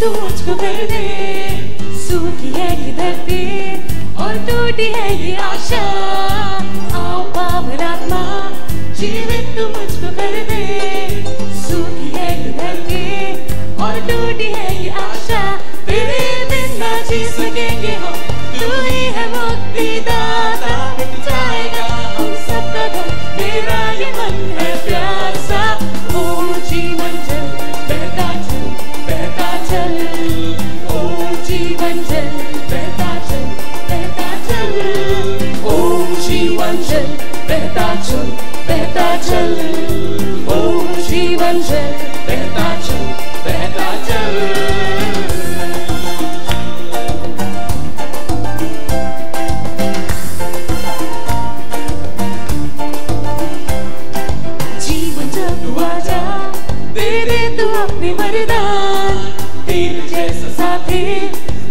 तू मुझको कर दे। सूखी है ये धरती और टूटी है ये आशा, आओ पावन आत्मा जीवित तू मुझको कर दे। सूखी है ये धरती और टूटी है ये आशा, तेरे बिन ना जी सकेंगे हम, तू ही है मुक्तिदाता, मिट जाएगा हम सबका गम, मेरा ये मन है प्यासा। ओ जीवन जल बहता चल, बहता चल, ओ जीवन जल बहता चल, बहता चल, ओ जीवन जल बहता चल, बहता चल, ओ जीवन जल बहता चल, बहता चल। अपने वरदान, तेरे जैसा साथी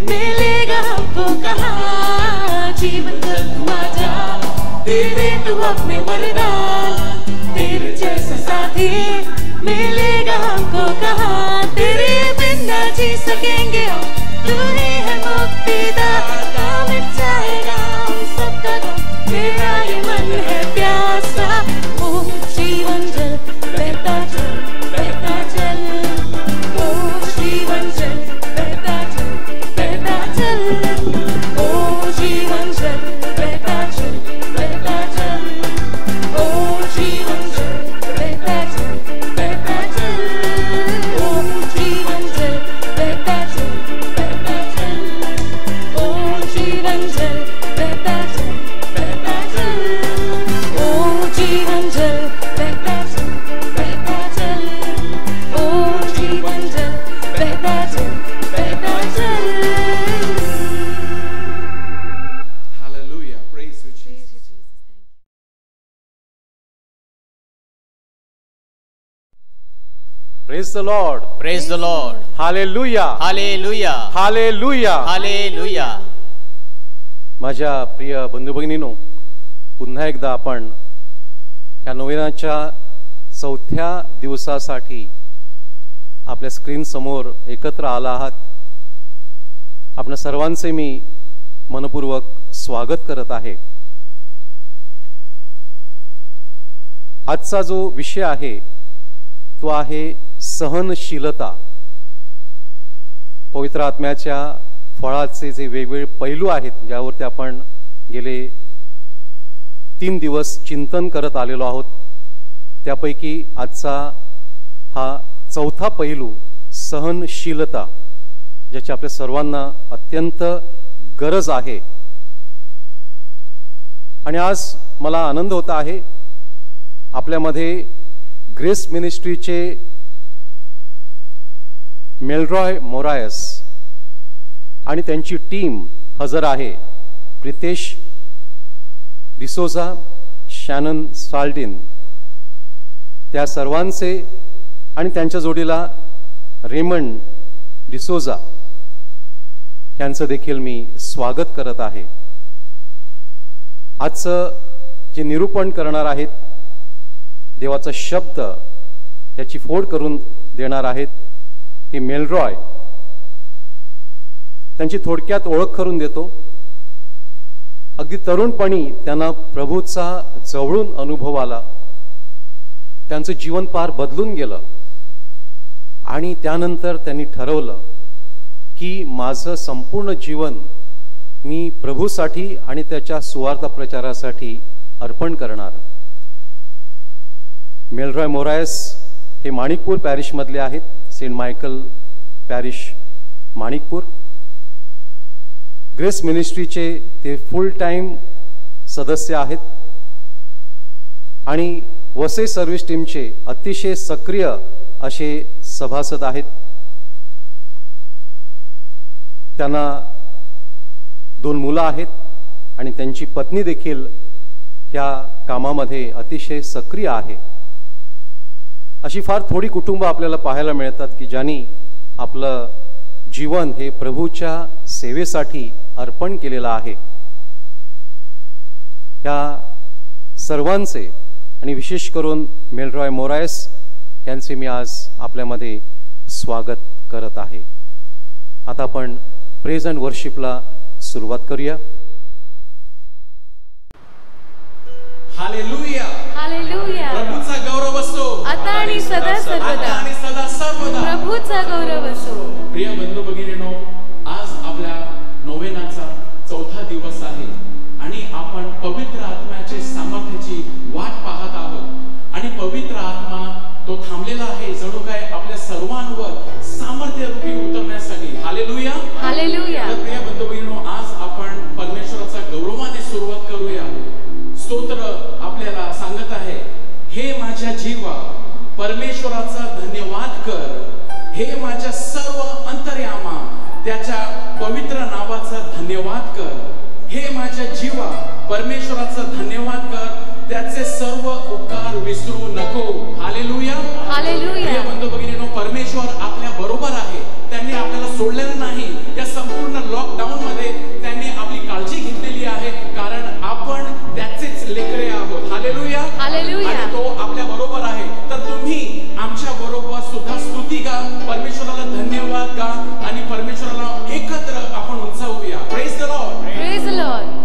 मिलेगा हमको कहाँ। जीवन जल तू आजा, तेरे तू अपने वरदान, तेरे जैसा साथी मिलेगा हमको कहाँ। तेरे बिन ना जी सकेंगे हम, तू ही है मुक्तिदाता, मिट जाएगा हम सबका गम, मेरा ये मन है प्यासा। ओ जीवन जल बहता चल, बहता चल, ओ जीवन जल बहता चल, बहता चल, ओ जीवन जल बहता चल, बहता चल, ओ जीवन जल बहता चल, बहता चल, ओ जीवन जल बहता चल, बहता चल, ओ जीवन जल बहता चल, बहता चल, ओ जीवन जल बहता चल, बहता चल, ओ जीवन जल बहता चल, बहता चल। Hallelujah. Praise you, Jesus. Praise the Lord. Praise the Lord. Hallelujah. Hallelujah. Hallelujah. Hallelujah. माझ्या प्रिय बंधू भगिनींनो, पुन्हा एकदा आपण या नोवेनाच्या 4थ्या दिवसासाठी आपल्या स्क्रीन समोर एकत्र आला आहात। आपण सर्वांचे मी मनपूर्वक स्वागत करत आहे। आजचा जो विषय आहे तो आहे सहनशीलता। पवित्र आत्म्याच्या फळाचे जे वेगवेगळे पैलू आहेत ज्यावरती आपण गेले 3 दिवस चिंतन करत आलेलो आहोत, त्यापैकी आजचा हा 4था पैलू सहनशीलता, ज्याची आपल्या सर्वांना अत्यंत गरज आहे। आणि आज मला आनंद होता आहे आपल्यामध्ये ग्रेस मिनिस्ट्रीचे मेलरॉय मोरायस आणि त्यांची टीम हजर आहे। प्रितेश डिसोजा, शॅनन साल्डिन, त्या सर्वांचे आणि त्यांच्या जोडीला रेमंड डिसोजा यांचं देखील मी स्वागत करत आहे। आजचं जे निरूपण करणार आहेत, देवाचा शब्द याची फोड करून देणार आहेत, हे मेलरॉय। त्यांची थोडक्यात ओळख करून देतो। अगदी तरुणपणी त्यांना प्रभूचा जवळून अनुभव आला, त्यांचं जीवन पार बदलून गेलं आणि त्यानंतर त्यांनी ठरवलं की माझं संपूर्ण जीवन मी प्रभूसाठी आणि त्याच्या सुवार्ता प्रचारासाठी अर्पण करणार। मेलरॉय मोरायस हे माणिकपूर पॅरिश मधले आहेत, saint Michael parish Manikpur. Grace मिनिस्ट्रीचे ते फुल टाइम सदस्य आहेत आणि वसई सर्व्हिस टीमचे अतिशय सक्रिय असे सभासद आहेत। त्यांना 2 मुलं आहेत आणि त्यांची पत्नी देखील या कामामध्ये अतिशय सक्रिय आहे। अशी फार थोडी कुटुंब आपल्याला पाहायला मिळतात की ज्यांनी आपलं जीवन हे प्रभूच्या सेवेसाठी अर्पण केलेलं आहे। या सर्वांचे आणि विशेष करून मेलरॉय मोरायस यांचे मी आज आपल्यामध्ये स्वागत करत आहे। आता आपण प्रेज अँड वर्शिपला सुरुवात करूया. हालेलुया. हालेलुया. प्रभूचा गौरव असो आता आणि सदा सर्वदा. आता आणि सदा सर्वदा प्रभूचा गौरव असो. प्रिय बंधू भगिनींनो, आज आपल्या नोवेनाचा 4था दिवस आहे आणि आपण पवित्र आत्म्याचे सामर्थ्याची वाट पाहत आहोत आणि पवित्र आत्मा तो थांबलेला आहे जणू काय आपल्या सर्वांवर सामर्थ्य रूपी उतरण्यासाठी. हालेलुया. हालेलुया. तर प्रिय बंधू भगिनींनो, आज आपण परमेश्वराचा गौरवाने सुरुवात करूया. स्तोत्र आपल्याला सांगत आहे, हे माझ्या जीवा परमेश्वराचा धन्यवाद कर, हे माझ्या सर्व अंतर्यामा त्याच्या पवित्र नावाचा धन्यवाद कर. हे माझ्या जीवा परमेश्वराचा धन्यवाद कर, त्याचे सर्व उपकार विसरू नको. हालेलुया. हालेलुया. प्रिय बंधू भगिनींनो, परमेश्वर आपल्या बरोबर आहे. त्यांनी आपल्याला सोडलेलं नाही. या संपूर्ण लॉकडाऊन मध्ये त्यांनी आपली काळजी घेतलेली आहे, कारण आपण त्याचेच लेकरे आहोत. हालेलुया. हालेलुया. आणि तो आपल्या बरोबर आहे. तर तुम्ही आमच्या बरोबर सुद्धा स्तुती गा, परमेश्वराला धन्यवाद गा आणि परमेश्वराला एकत्र आपण उंचावूया. Praise the Lord. Praise the Lord.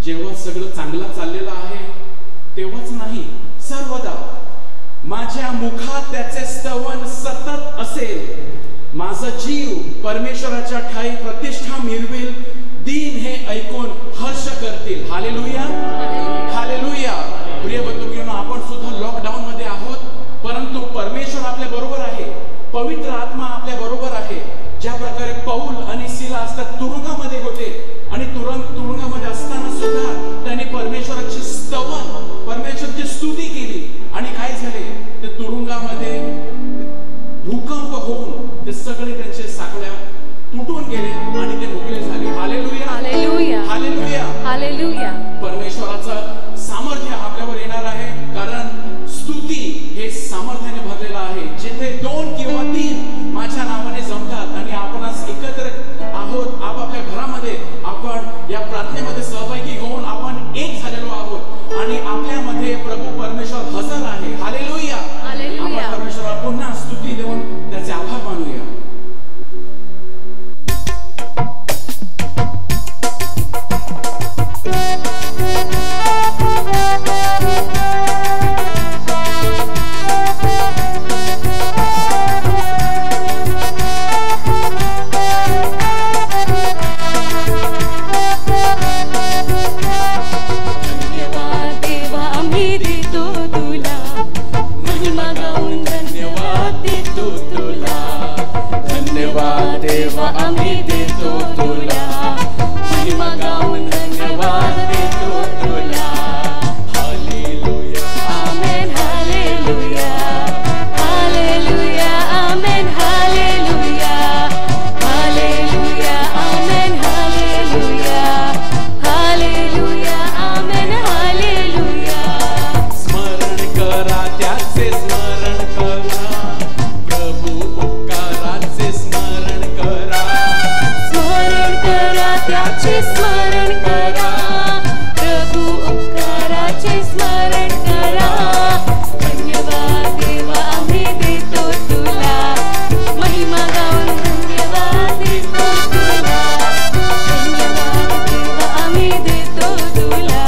जेव्हा सगळं चांगलं चाललेलं आहे तेव्हाच नाही, सर्वदा माझ्या मुखात त्याचे स्तवन सतत असेल. माझा जीव परमेश्वराच्या ठाई प्रतिष्ठा मिळवेल ते सगळे त्यांचे साखळ्या तुटून गेले आणि ते मोकळे झाले. Hallelujah, hallelujah, hallelujah, hallelujah. परमेश्वराचं सामर्थ्य आपल्यावर येणार आहे, कारण स्तुती हे सामर्थ्याने भरलेलं आहे. जिथे 2 किंवा 3 माझ्या नावाने जमतात आणि आपण आज एकत्र आहोत, आपापल्या घरामध्ये आपण या प्रार्थनेमध्ये सहभागी होऊन आपण एक झालेलो आहोत आणि आपल्यामध्ये प्रभू परमेश्वर हजर आहे. Hallelujah, hallelujah. आपण परमेश्वराला पुन्हा स्तुती देऊन त्याचे आभार मानूया. देवा आम्ही देतो तुला, महिमा गाऊन धन्यवाद देतो तुला. हालेलुया, आमेन, हालेलुया, हालेलुया, आमेन, हालेलुया, हालेलुया, आमेन, हालेलुया, हालेलुया, आमेन, हालेलुया. स्मरण करा त्याचे स्मरण करा, प्रभू उपकाराचे स्मरण करा. स्मरण करा त्याचे स्मरण करा, प्रभू उपकाराचे स्मरण करा. धन्यवाद देवा आम्ही देतो तुला, महिमा गाऊन धन्यवाद देतो तुला. धन्यवाद देवा आम्ही देतो तुला,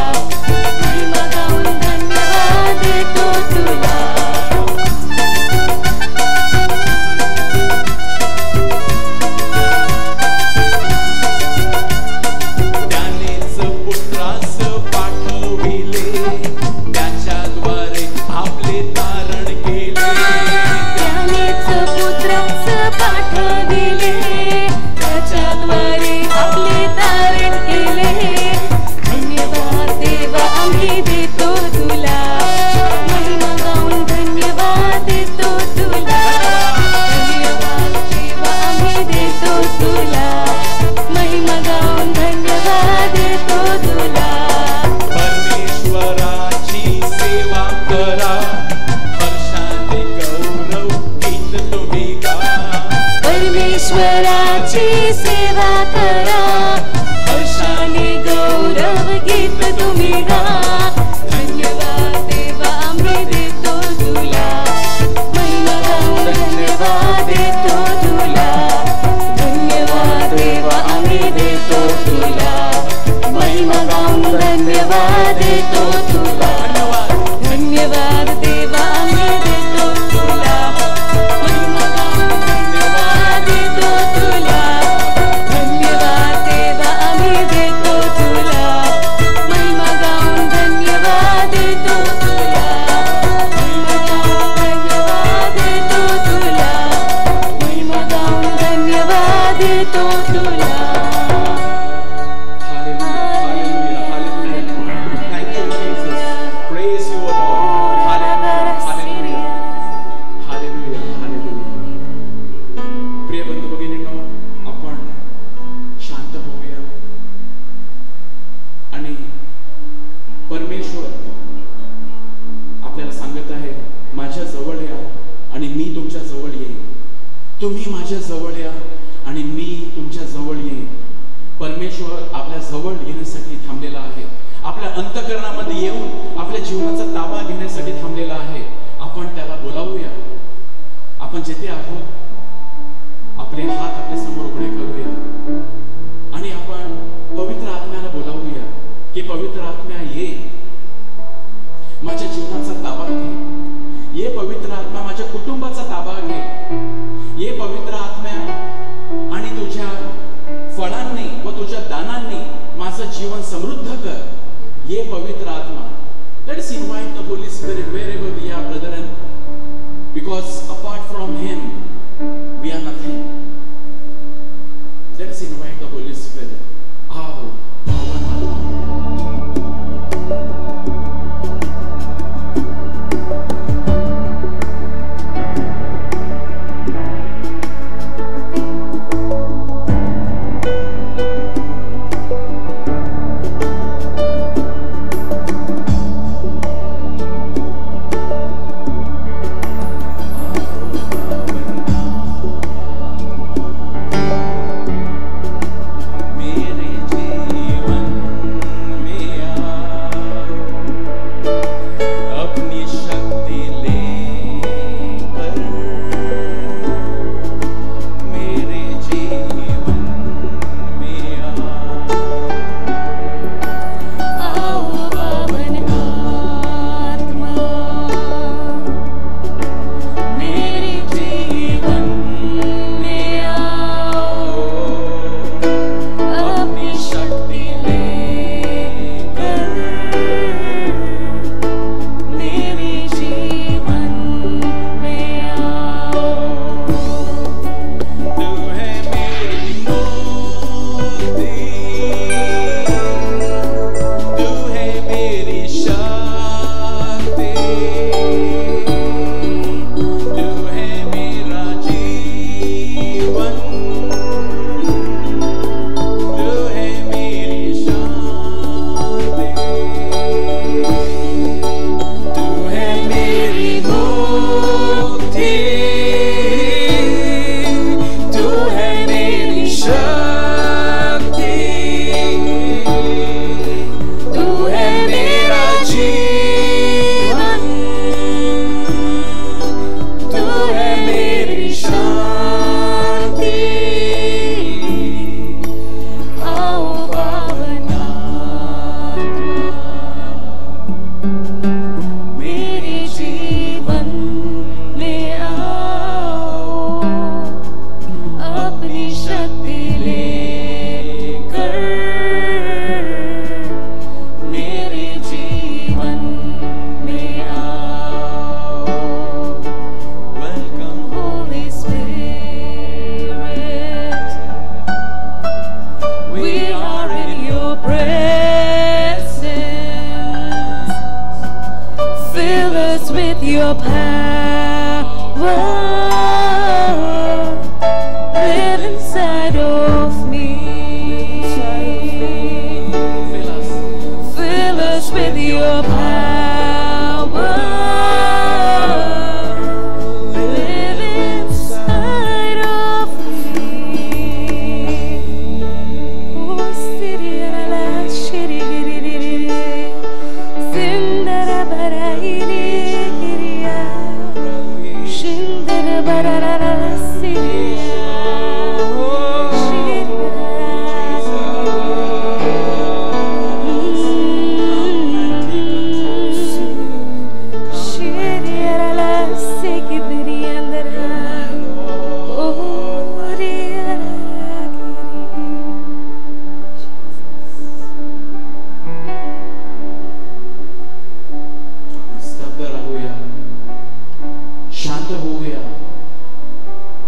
महिमा गाऊन धन्यवाद देतो तुला. त्यानेच पुत्रास पाठविले, त्याच्याद्वारे आपले तारण केले. त्यानेच पुत्रास पाठविले, त्याच्याद्वारे आपले तारण केले. धन्यवाद देवा आम्ही देतो तुला, महिमा गाऊन धन्यवाद देतो तुला. धन्यवाद देवा आम्ही देतो तुला, महिमा गाऊन धन्यवाद देतो तुला. परमेश्वराची सेवा करा, हर्षाने गौरव गीत तुम्ही गा. परमेश्वराची सेवा करा, हर्षाने गौरव गीत तुम्ही गा. धन्यवाद देवा आम्ही देतो तुला, महिमा गाऊन धन्यवाद देतो तुला. धन्यवाद देवा आम्ही देतो तुला, महिमा गाऊन धन्यवाद देतो तुला. धन्यवाद देवा आम्ही देतो तुला, महिमा गाऊन धन्यवाद देतो तुला. धन्यवाद देवा आम्ही देतो तुला, महिमा गाऊन धन्यवाद देतो तुला. महिमा गाऊन धन्यवाद देतो तुला, महिमा गाऊन धन्यवाद देतो तुला. Hallelujah, hallelujah, hallelujah. Thank you, Jesus. Praise you, O Lord. Hallelujah, hallelujah, hallelujah, hallelujah. प्रिय बंधू भगिनींनो, आपण शांत होऊया आणि परमेश्वर आपल्याला सांगत आहे, माझ्या जवळ या आणि मी तुमच्या जवळ येईन. तुम्ही माझ्या जवळ या आणि मी तुमच्या जवळ येईन. परमेश्वर आपल्या जवळ येण्यासाठी थांबलेला आहे, आपल्या अंतःकरणामध्ये येऊन आपल्या जीवनाचा ताबा घेण्यासाठी थांबलेला आहे. आपण त्याला बोलावूया. आपण जिथे आहोत आपले हात आपल्या समोर उघडे करूया आणि आपण पवित्र आत्म्याला बोलावूया की पवित्र आत्म्या ये, माझ्या जीवनाचा ताबा घे. ये पवित्र आत्मा, माझ्या कुटुंबाचा ताबा घे. ये पवित्र आत्म्या आणि तुझ्या फळांनी व तुझ्या दानांनी माझं जीवन समृद्ध कर. ये पवित्र आत्मा. Let us invite the Holy Spirit wherever we are, brethren, because apart from Him we are nothing. Let us invite the Holy Spirit. आओ, पावन आत्मा.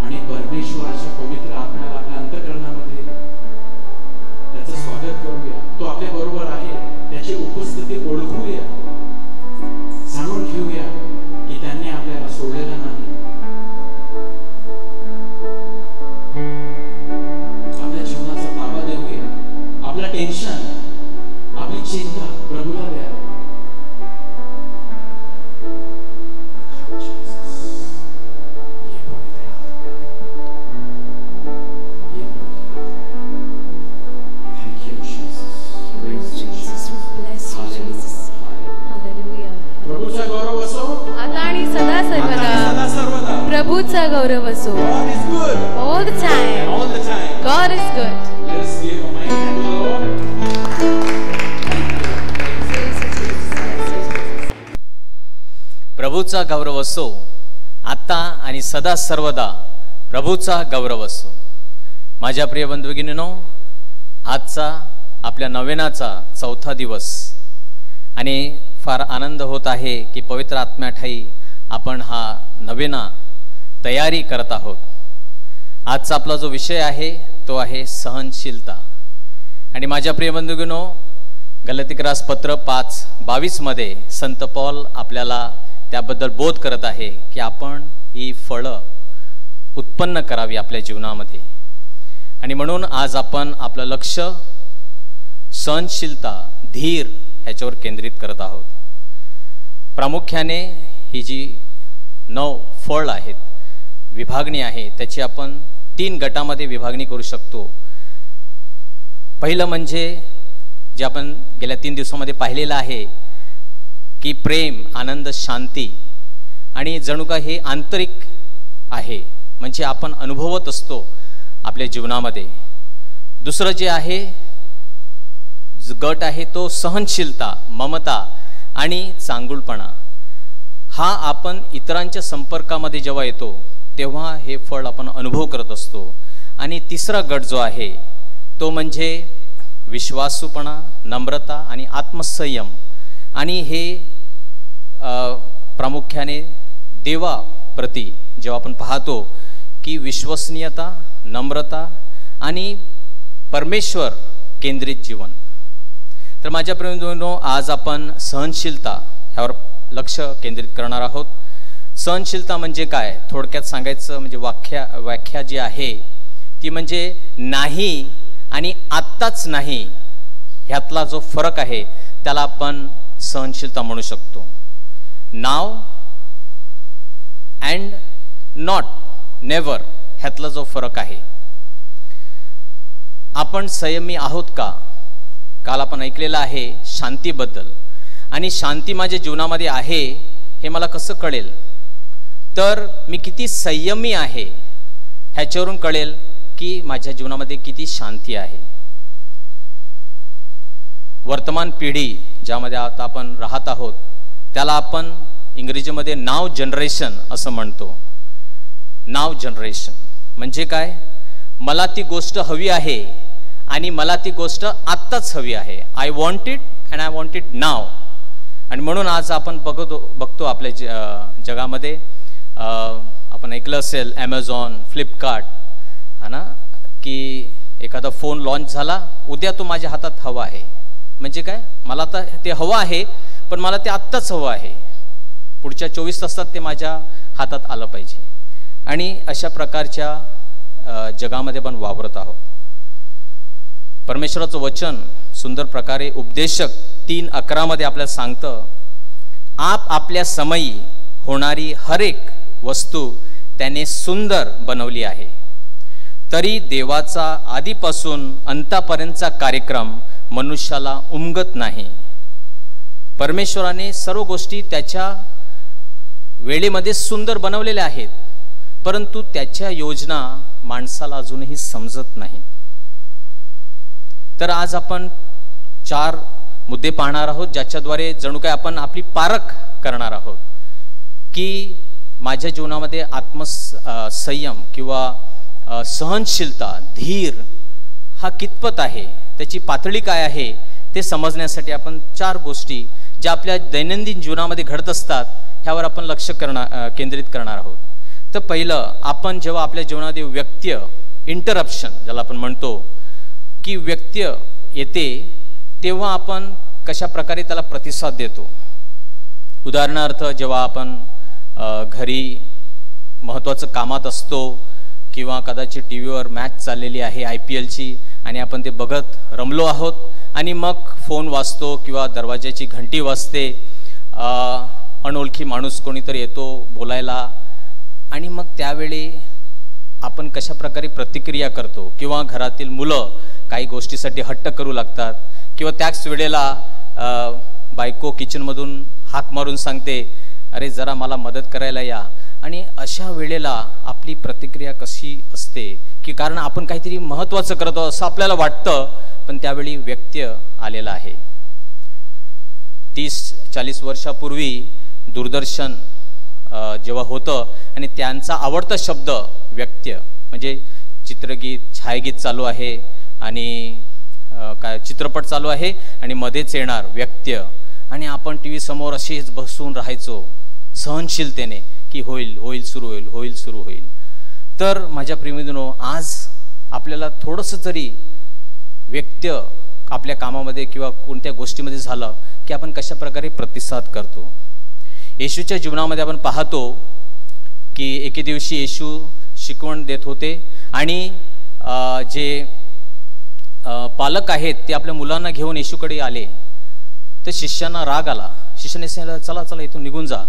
आणि परमेश्वराच्या पवित्र आत्म्याला आपल्या अंतःकरणामध्ये त्याचं स्वागत करूया. तो आपल्या बरोबर आहे, त्याची उपस्थिती ओळखूया, जाणून घेऊया की त्यांनी आपल्याला सोडलेलं नाही. आपल्या जीवनाचा ताबा देऊया. आपलं टेन्शन, आपली चिंता प्रभूला द्या. प्रभूचा गौरव असो आता आणि सदा सर्वदा. प्रभूचा गौरव असो. God is good. All the time. All the time. God is good. Let's give a mighty hand to the Lord. प्रभूचा गौरव असो आता आणि सदा सर्वदा. प्रभूचा गौरव असो. माझ्या प्रिय बंधू भगिनींनो, आजचा आपल्या नवेनाचा 4था दिवस आणि फार आनंद होत आहे की पवित्र आत्म्याठाई आपण हा नवेना तयारी करत आहोत. आजचा आपला जो विषय आहे तो आहे सहनशीलता. आणि माझ्या प्रिय बंधू भगिनींनो, गलातिकरास पत्र 5:22 मध्ये संत पौल आपल्याला त्याबद्दल बोध करत आहे की आपण ही फळं उत्पन्न करावी आपल्या जीवनामध्ये. आणि म्हणून आज आपण आपलं लक्ष सहनशीलता, धीर ह्याच्यावर केंद्रित करत आहोत. प्रामुख्याने ही जी 9 फळ आहेत, विभागणी आहे, त्याची आपण 3 गटामध्ये विभागणी करू शकतो. पहिलं म्हणजे जे आपण गेल्या 3 दिवसामध्ये पाहिलेलं आहे की प्रेम, आनंद, शांती. आणि जणू का हे आंतरिक आहे, म्हणजे आपण अनुभवत असतो आपल्या जीवनामध्ये. दुसरं जे आहे गट आहे तो सहनशीलता, ममता आणि चांगुलपणा. हा आपण इतरांच्या संपर्कामध्ये जेव्हा येतो तेव्हा हे फळ आपण अनुभव करत असतो. आणि तिसरा गट जो आहे तो म्हणजे विश्वासूपणा, नम्रता आणि आत्मसंयम. आणि हे प्रामुख्याने देवाप्रती जेव्हा आपण पाहतो की विश्वसनीयता, नम्रता आणि परमेश्वर केंद्रित जीवन. तर माझ्या प्रेमींनो, आज आपण सहनशीलता ह्यावर लक्ष केंद्रित करणार आहोत. सहनशीलता म्हणजे काय, थोडक्यात सांगायचं म्हणजे व्याख्या जी आहे ती म्हणजे नाही आणि आत्ताच नाही ह्यातला जो फरक आहे त्याला आपण सहनशीलता म्हणू शकतो. नाव अँड नॉट, नेव्हर ह्यातला जो फरक आहे. आपण संयमी आहोत का? काल आपण ऐकलेलं आहे शांतीबद्दल. आणि शांती माझ्या जीवनामध्ये आहे हे मला कसं कळेल? तर मी किती संयमी आहे ह्याच्यावरून कळेल की माझ्या जीवनामध्ये किती शांती आहे. वर्तमान पिढी ज्यामध्ये आता आपण राहत आहोत त्याला आपण इंग्रजीमध्ये नाव जनरेशन असं म्हणतो. नाव जनरेशन म्हणजे काय? मला ती गोष्ट हवी आहे आणि मला ती गोष्ट आत्ताच हवी आहे. I want it and I want it नाव. आणि म्हणून आज आपण बघतो आपल्या जगामध्ये आपण ऐकलं असेल ॲमेझॉन, फ्लिपकार्ट है ना, की एखादा फोन लॉन्च झाला, उद्या तो माझ्या हातात हवा आहे. म्हणजे काय? मला तर ते हवं आहे पण मला ते आत्ताच हवं आहे. पुढच्या 24 तासात ते माझ्या हातात आलं पाहिजे. आणि अशा प्रकारच्या जगामध्ये पण वावरत आहोत. परमेश्वराचं वचन सुंदर प्रकारे उपदेशक 3:11 मध्ये आपल्याला सांगतं, आप आपल्या समयी होणारी हर एक वस्तू त्याने सुंदर बनवली आहे. तरी देवाचा आधीपासून अंतापर्यंतचा कार्यक्रम मनुष्याला उमगत नाही. परमेश्वराने सर्व गोष्टी त्याच्या वेळेमध्ये सुंदर बनवलेल्या आहेत, परंतु त्याच्या योजना माणसाला अजूनही समजत नाहीत. तर आज आपण 4 मुद्दे पाहणार आहोत ज्याच्याद्वारे जणू काय आपण आपली पारख करणार आहोत की माझ्या जीवनामध्ये आत्मसंयम किंवा सहनशीलता, धीर हा कितपत आहे, त्याची पातळी काय आहे ते समजण्यासाठी आपण 4 गोष्टी ज्या आपल्या दैनंदिन जीवनामध्ये घडत असतात ह्यावर आपण लक्ष केंद्रित करणार आहोत. तर पहिलं आपण जेव्हा आपल्या जीवनात व्यत्यय इंटरप्शन ज्याला आपण म्हणतो की व्यत्यय येते तेव्हा आपण कशा प्रकारे त्याला प्रतिसाद देतो. उदाहरणार्थ जेव्हा आपण घरी महत्त्वाचं कामात असतो किंवा कदाचित टी व्हीवर मॅच चाललेली आहे IPLची आणि आपण ते बघत रमलो आहोत आणि मग फोन वाजतो किंवा दरवाजाची घंटी वाजते, अनोळखी माणूस कोणीतरी येतो बोलायला आणि मग त्यावेळी आपण कशा प्रकारे प्रतिक्रिया करतो किंवा घरातील मुलं काही गोष्टीसाठी हट्ट करू लागतात किंवा त्याच वेळेला बायको किचनमधून हाक मारून सांगते अरे जरा मला मदत करायला या. आणि अशा वेळेला आपली प्रतिक्रिया कशी असते की कारण आपण काहीतरी महत्त्वाचं करतो असं आपल्याला वाटतं पण त्यावेळी व्यत्यय आलेला आहे. 30-40 वर्षापूर्वी दूरदर्शन जेव्हा होतं आणि त्यांचा आवडता शब्द व्यत्यय म्हणजे चित्रगीत छायागीत चालू आहे आणि काय चित्रपट चालू आहे आणि मध्येच येणार व्यत्यय आणि आपण TV समोर असेच बसून राहायचो सहनशीलतेने की होईल होईल सुरू होईल होईल सुरू होईल. तर माझ्या प्रेमींनो आज आपल्याला थोडंसं जरी व्यत्यय आपल्या कामामध्ये किंवा कोणत्या गोष्टीमध्ये झालं की आपण कशा प्रकारे प्रतिसाद करतो. येशूच्या जीवनामध्ये आपण पाहतो की एके दिवशी येशू शिकवण देत होते आणि जे पालक आहेत ते आपल्या मुलांना घेऊन येशूकडे आले तर शिष्यांना राग आला. शिष्याने सांगितलं चला चला इथून निघून जा.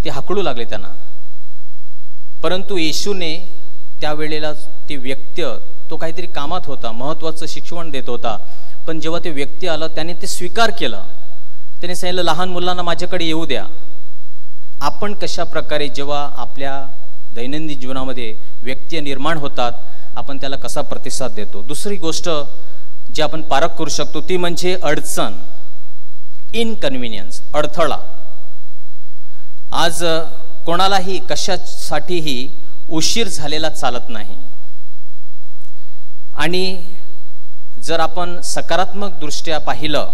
ते हाकलू लागले त्यांना. परंतु येशूने त्यावेळेला ते व्यक्ती तो काहीतरी कामात होता महत्त्वाचं शिक्षण देत होता पण जेव्हा ते व्यक्ती आलं त्याने ते स्वीकार केलं. त्याने सांगितलं लहान मुलांना माझ्याकडे येऊ द्या. आपण कशा प्रकारे जेव्हा आपल्या दैनंदिन जीवनामध्ये व्यत्यय निर्माण होतात आपण त्याला कसा प्रतिसाद देतो. दुसरी गोष्ट जी आपण पारख करू शकतो ती म्हणजे अडचण इनकन्व्हिनियन्स अडथळा. आज कोणालाही कशासाठीही उशीर झालेला चालत नाही आणि जर आपण सकारात्मक दृष्ट्या पाहिलं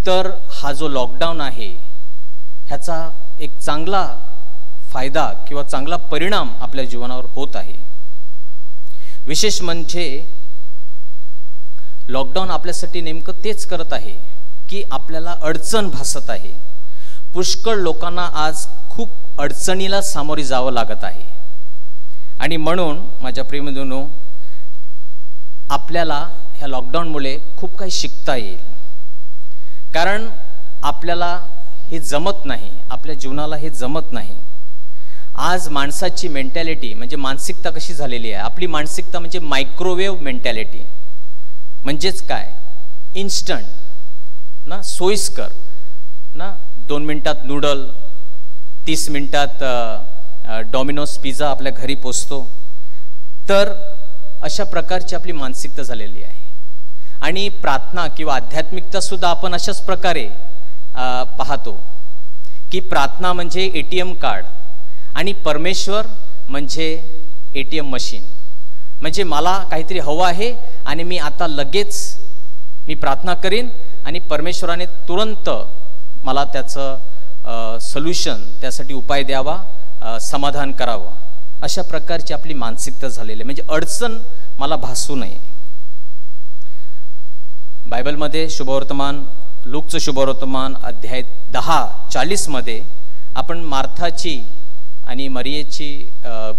तर हा जो लॉकडाऊन आहे ह्याचा एक चांगला फायदा किंवा चांगला परिणाम आपल्या जीवनावर होत आहे. विशेष म्हणजे लॉकडाऊन आपल्यासाठी नेमकं तेच करत आहे की आपल्याला अडचण भासत आहे. पुष्कळ लोकांना आज खूप अडचणीला सामोरे जावं लागत आहे आणि म्हणून माझ्या प्रेमींनो आपल्याला ह्या लॉकडाऊनमुळे खूप काही शिकता येईल. कारण आपल्याला हे जमत नाही, आपल्या जीवनाला हे जमत नाही. आज माणसाची मेंटॅलिटी म्हणजे मानसिकता कशी झालेली आहे. आपली मानसिकता म्हणजे मायक्रोवेव्ह मेंटॅलिटी म्हणजेच काय इन्स्टंट ना सोयीस्कर ना 2 मिनिटात नूडल 30 मिनिटात डॉमिनोज पिझ्झा आपल्या घरी पोचतो. तर अशा प्रकारची आपली मानसिकता झालेली आहे आणि प्रार्थना किंवा आध्यात्मिकता सुद्धा आपण अशाच प्रकारे पाहतो की प्रार्थना म्हणजे ATM कार्ड आणि परमेश्वर म्हणजे ATM मशीन. म्हणजे मला काहीतरी हवं आहे आणि मी आता लगेच मी प्रार्थना करीन आणि परमेश्वराने तुरंत मला त्याचं सोल्युशन त्यासाठी उपाय द्यावा समाधान करावं. अशा प्रकारची आपली मानसिकता झालेली म्हणजे अडचण मला भासू नये. बायबलमध्ये शुभवर्तमान लूकचं शुभवर्तमान अध्याय 10:40 मध्ये आपण मार्थाची आणि मरियेची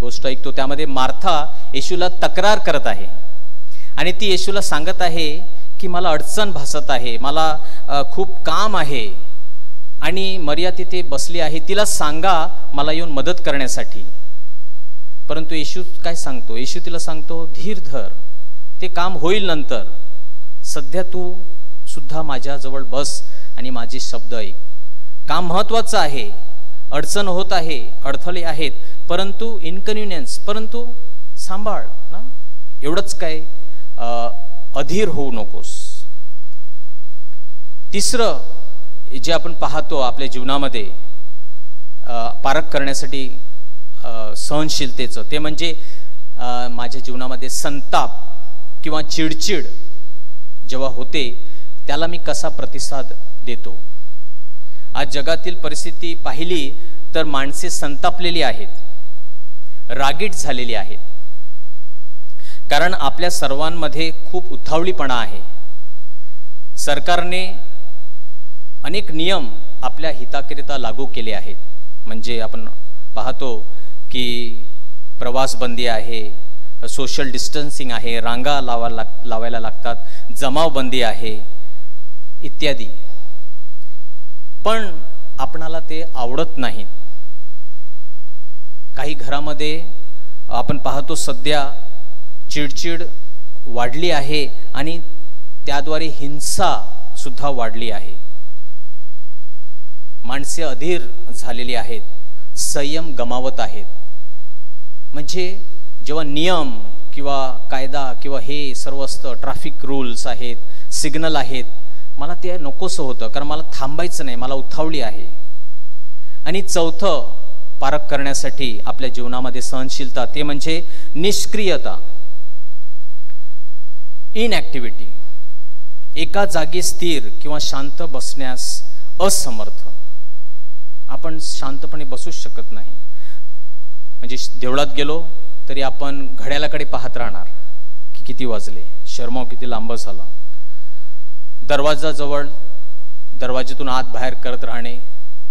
गोष्ट ऐकतो. त्यामध्ये मार्था येशूला तक्रार करत आहे आणि ती येशूला सांगत आहे की मला अडचण भासत आहे, मला खूप काम आहे आणि मरिया तिथे बसली आहे, तिला सांगा मला येऊन मदत करण्यासाठी. परंतु येशू काय सांगतो, येशू तिला सांगतो धीर धर, ते काम होईल नंतर, सध्या तू सुद्धा माझ्याजवळ बस आणि माझे शब्द ऐक. काम महत्त्वाचं आहे, अडचण होत आहे, अडथळे आहेत, परंतु इनकन्व्हिनियन्स, परंतु सांभाळ ना, एवढंच काय अधीर होऊ नकोस. तिसरं जे आपण पाहतो आपल्या जीवनामध्ये पारख करण्यासाठी सहनशीलतेचं, ते म्हणजे माझ्या जीवनामध्ये संताप किंवा चिडचिड जेव्हा होते त्याला मी कसा प्रतिसाद देतो. आज जगातील परिस्थिती पाहिली तर माणसे संतापलेली आहेत रागीट झालेली आहेत. कारण आपल्या सर्वांमध्ये खूप उतावळीपणा आहे. सरकारने अनेक नियम आपल्या हिताकरिता लागू केले आहेत. म्हणजे आपण पाहतो की प्रवास बंदी आहे, सोशल डिस्टन्सिंग आहे, रांगा लावायला लागतात, जमावबंदी आहे इत्यादी. पण आपणाला ते आवडत नाहीत. काही घरामध्ये आपण पाहतो सध्या चिडचिड वाढली आहे आणि त्याद्वारे हिंसा सुद्धा वाढली आहे. माणसे अधीर झालेली आहेत, संयम गमावत आहेत. म्हणजे जेव्हा नियम किंवा कायदा किंवा हे सर्व असतं, ट्रॅफिक रूल्स आहेत, सिग्नल आहेत, मला ते नकोसं होतं. कारण मला थांबायचं नाही, मला उतावळी आहे. आणि चौथं पारख करण्यासाठी आपल्या जीवनामध्ये सहनशीलता, ते म्हणजे निष्क्रियता, इनॅक्टिव्हिटी. एका जागी स्थिर किंवा शांत बसण्यास असमर्थ. आपण शांतपणे बसूच शकत नाही. म्हणजे देवळात गेलो तरी आपण घड्याळाकडे पाहत राहणार की किती वाजले, शर्माव किती लांब झाला. दरवाजाजवळ दरवाजेतून आत बाहेर करत राहणे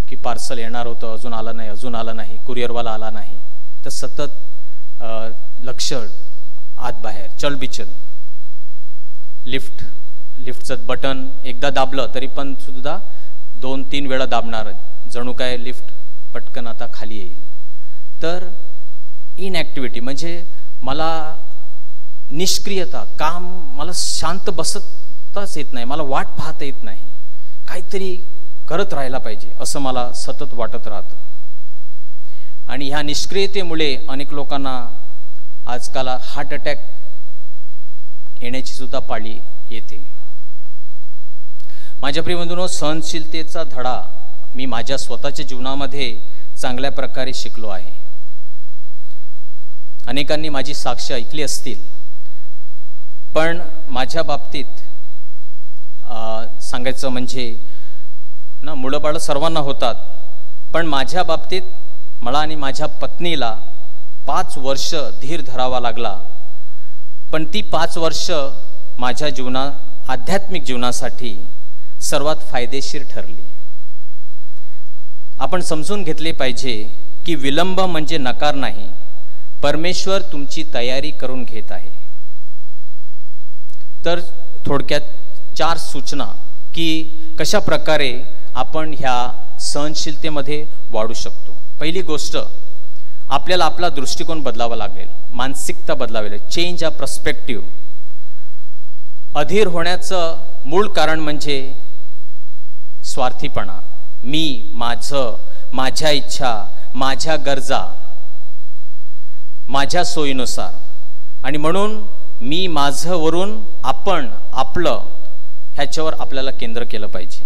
की पार्सल येणार होतं, अजून आलं नाही, अजून आलं नाही, कुरिअरवाला आला नाही. तर सतत लक्ष आत बाहेर, चलबिचल. लिफ्टचं बटन एकदा दाबलं तरी पण सुद्धा 2-3 वेळा दाबणार, जणू काय लिफ्ट पटकन आता खाली येईल. तर इनॅक्टिव्हिटी म्हणजे मला निष्क्रियता, काम, मला शांत बसताच येत नाही, मला वाट पाहता येत नाही, काहीतरी करत राहायला पाहिजे असं मला सतत वाटत राहतं. आणि ह्या निष्क्रियतेमुळे अनेक लोकांना आजकाल हार्ट अटॅक येण्याची सुद्धा पाळी येते. माझ्या प्रिय बंधूंनो, सहनशीलतेचा धडा मी माझ्या स्वतःच्या जीवनामध्ये चांगल्या प्रकारे शिकलो आहे. अनेकांनी माझी साक्ष ऐकली असतील, पण माझ्या बाबतीत सांगायचं म्हणजे ना, मुलं बाळं सर्वांना होतात, पण माझ्या बाबतीत मला आणि माझ्या पत्नीला 5 वर्ष धीर धरावा लागला. पण ती 5 वर्ष माझ्या आध्यात्मिक जीवनासाठी सर्वात फायदेशीर ठरली. आपण समजून घेतले पाहिजे की विलंब म्हणजे नकार नाही, परमेश्वर तुमची तयारी करून घेत आहे. तर थोडक्यात 4 सूचना की कशा प्रकारे आपण ह्या सहनशीलतेमध्ये वाढू शकतो. पहिली गोष्ट, आपल्याला आपला दृष्टिकोन बदलावा लागेल, मानसिकता बदलावी लागेल, चेंज अ पर्स्पेक्टिव्ह. अधीर होण्याचं मूळ कारण म्हणजे स्वार्थीपणा. मी, माझं, माझ्या इच्छा, माझ्या गरजा, माझ्या सोयीनुसार. आणि म्हणून मी, माझं वरून आपण, आपलं ह्याच्यावर आपल्याला केंद्र केलं पाहिजे.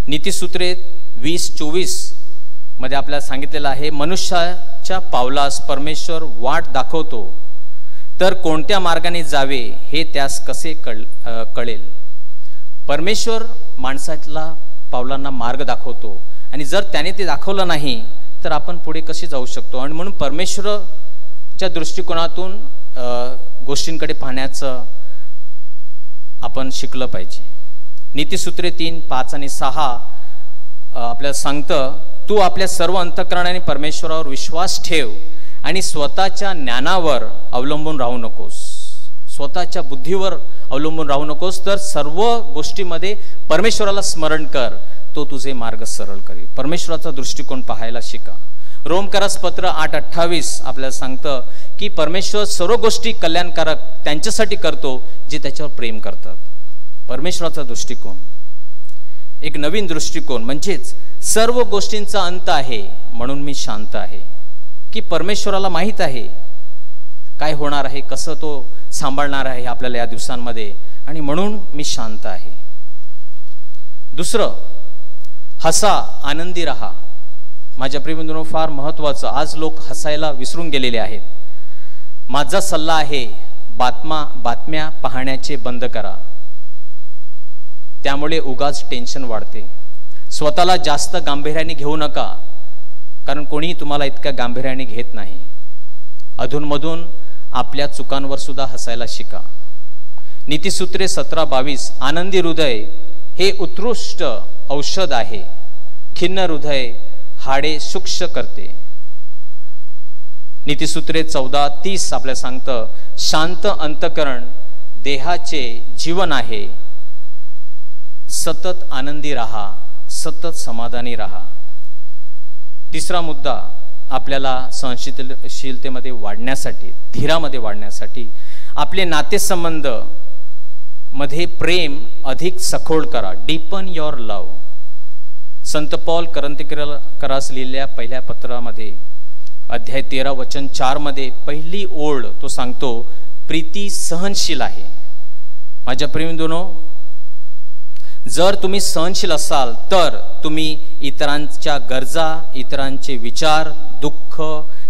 नीतिसूत्रे 20:24 मध्ये आपल्याला सांगितलेलं आहे, मनुष्याच्या पावलास परमेश्वर वाट दाखवतो, तर कोणत्या मार्गाने जावे हे त्यास कसे कळेल. परमेश्वर माणसाला पावलांना मार्ग दाखवतो, आणि जर त्याने ते दाखवलं नाही तर आपण पुढे कसे जाऊ शकतो. आणि म्हणून परमेश्वराच्या दृष्टिकोनातून गोष्टींकडे पाहण्याचं आपण शिकलं पाहिजे. नीतिसूत्रे 3, 5 आणि 6 आपल्याला सांगतं, तू आपल्या सर्व अंतःकरणाने परमेश्वरावर विश्वास ठेव आणि स्वतःच्या ज्ञानावर अवलंबून राहू नकोस, स्वतःच्या बुद्धीवर अवलंबून राहू नकोस, तर सर्व गोष्टीमध्ये परमेश्वराला स्मरण कर, तो तुझे मार्ग सरळ करेल. परमेश्वराचा दृष्टिकोन पाहायला शिका. रोमकरास पत्र 8:28 आपल्याला सांगतं की परमेश्वर सर्व गोष्टी कल्याणकारक त्यांच्यासाठी करतो जे त्याच्यावर प्रेम करतात. परमेश्वराचा दृष्टिकोन, एक नवीन दृष्टिकोन, म्हणजेच सर्व गोष्टींचा अंत आहे म्हणून मी शांत आहे. की परमेश्वराला माहीत आहे काय होणार आहे, कसं तो सांभाळणार आहे आपल्याला या दिवसांमध्ये, आणि म्हणून मी शांत आहे. दुसरं, हसा, आनंदी राहा. माझ्या प्रियबंधूंनो, फार महत्त्वाचं, आज लोक हसायला विसरून गेलेले आहेत. माझा सल्ला आहे, बातम्या पाहण्याचे बंद करा, त्यामुळे उगाच टेन्शन वाढते. स्वतःला जास्त गांभीर्याने घेऊ नका, कारण कोणीही तुम्हाला इतक्या गांभीर्याने घेत नाही. अधूनमधून आपल्या चुकांवर सुद्धा हसायला शिका. नीतिसूत्रे 17:22 आनंदी हृदय हे उत्कृष्ट औषध आहे, खिन्न हृदय हाडे सूक्ष्म करते. नीतिसूत्रे 14:30 आपल्याला सांगतं शांत अंतकरण देहाचे जीवन आहे. सतत आनंदी राहा, सतत समाधानी राहा. तिसरा मुद्दा आपल्याला सहनशीलतेमध्ये वाढण्यासाठी, धीरामध्ये वाढण्यासाठी आपले नातेसंबंध मध्ये प्रेम अधिक सखोल करा. Deepen your love. संत पौल करंथीकरास लिहिलेल्या पहिल्या पत्रामध्ये अध्याय 13 वचन 4 मध्ये पहिली ओळ तो सांगतो प्रीती सहनशील आहे. माझ्या प्रेमींनो, जर तुम्ही सहनशील असाल तर तुम्ही इतरांच्या गरजा, इतरांचे विचार, दुःख,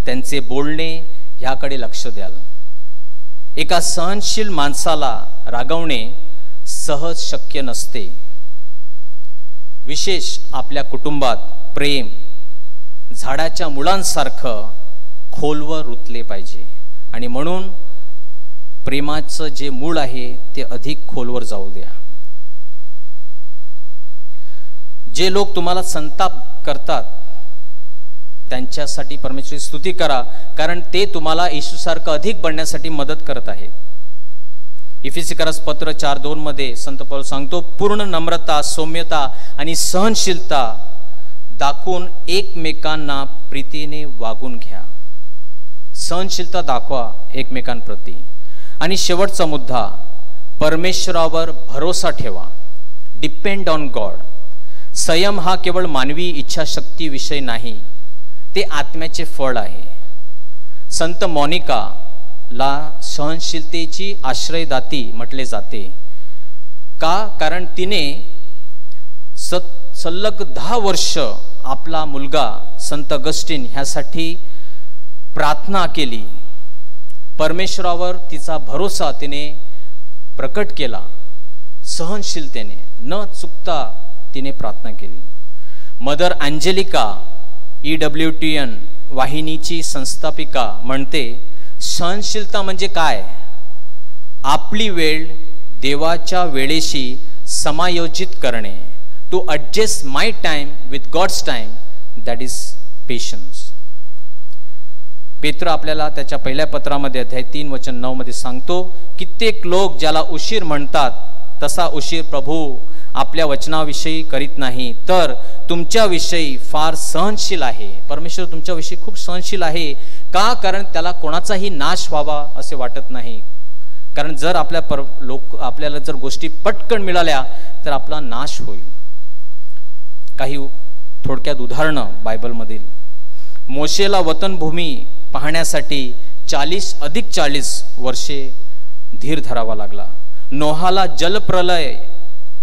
त्यांचे बोलणे ह्याकडे लक्ष द्याल. एका सहनशील माणसाला रागवणे सहज शक्य नसते. विशेष आपल्या कुटुंबात प्रेम झाडाच्या मुळांसारखं खोलवर रुतले पाहिजे आणि म्हणून प्रेमाचं जे मूळ आहे ते अधिक खोलवर जाऊ द्या. जे लोक तुम्हाला संताप करतात त्यांच्यासाठी परमेश्वराची स्तुती करा, कारण ते तुम्हाला येशूसारखं अधिक बनण्यासाठी मदत करत आहेत. इफिसिकरास पत्र 4:2 मध्ये संत पौल सांगतो पूर्ण नम्रता, सौम्यता आणि सहनशीलता दाखवून एकमेकांना प्रीतीने वागून घ्या. सहनशीलता दाखवा एकमेकांप्रती. आणि शेवटचा मुद्दा परमेश्वरावर भरोसा ठेवा. Depend on God. संयम हा केवळ मानवी इच्छाशक्ती विषय नाही, ते आत्म्याचे फळ आहे. संत मोनिकाला सहनशीलतेची आश्रयदाती म्हटले जाते. का? कारण तिने सलग 10 वर्ष आपला मुलगा संत अगस्टीन ह्यासाठी प्रार्थना केली. परमेश्वरावर तिचा भरोसा तिने प्रकट केला. सहनशीलतेने न चुकता तिने प्रार्थना केली. मदर अँजेलिका EWTN वाहिनीची संस्थापिका म्हणते सहनशीलता म्हणजे काय? आपली वेळ देवाच्या वेळेशी समायोजित करणे. To adjust my time with God's time, that is patience. पेत्र आपल्याला त्याच्या पहिल्या पत्रामध्ये अध्याय 3 वचन 9 मध्ये सांगतो कित्येक लोक ज्याला उशीर म्हणतात तसा उशीर प्रभू आपल्या वचनाविषयी करीत नाही, तर तुमच्याविषयी फार सहनशील आहे. परमेश्वर तुमच्याविषयी खूप सहनशील आहे. का? कारण त्याला कोणाचाही नाश व्हावा असे वाटत नाही. कारण जर आपल्याला जर गोष्टी पटकन मिळाल्या तर आपला नाश होईल. काही थोडक्यात उदाहरणं बायबलमधील. मोशेला वतनभूमी पाहण्यासाठी 40 वर्षे धीर धरावा लागला. नोहाला जलप्रलय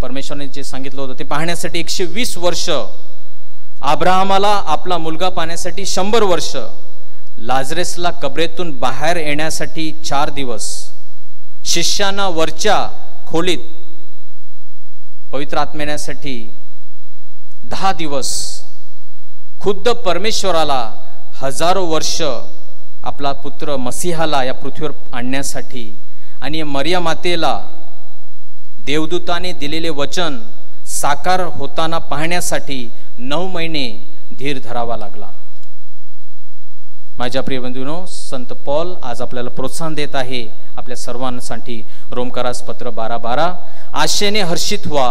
परमेश्वराने जे सांगितलं होतं ते पाहण्यासाठी 120 वर्ष. अब्राहमाला आपला मुलगा पाहण्यासाठी 100 वर्ष. लाजरेसला कबरेतून बाहेर येण्यासाठी 4 दिवस. शिष्यांना वरच्या खोलीत पवित्र आत्म्यासाठी 10 दिवस. खुद्द परमेश्वराला हजारो वर्ष आपला पुत्र मसीहाला या पृथ्वीवर आणण्यासाठी आणि मरिया मातेला देवदूताने दिलेले वचन साकार होताना पाहण्यासाठी 9 महिने धीर धरावा लागला. माझ्या प्रिय बंधूंनो, संत पौल आज आपल्याला प्रोत्साहन देत आहे आपल्या सर्वांसाठी. रोमकारास पत्र 12:12 आशेने हर्षित व्हा,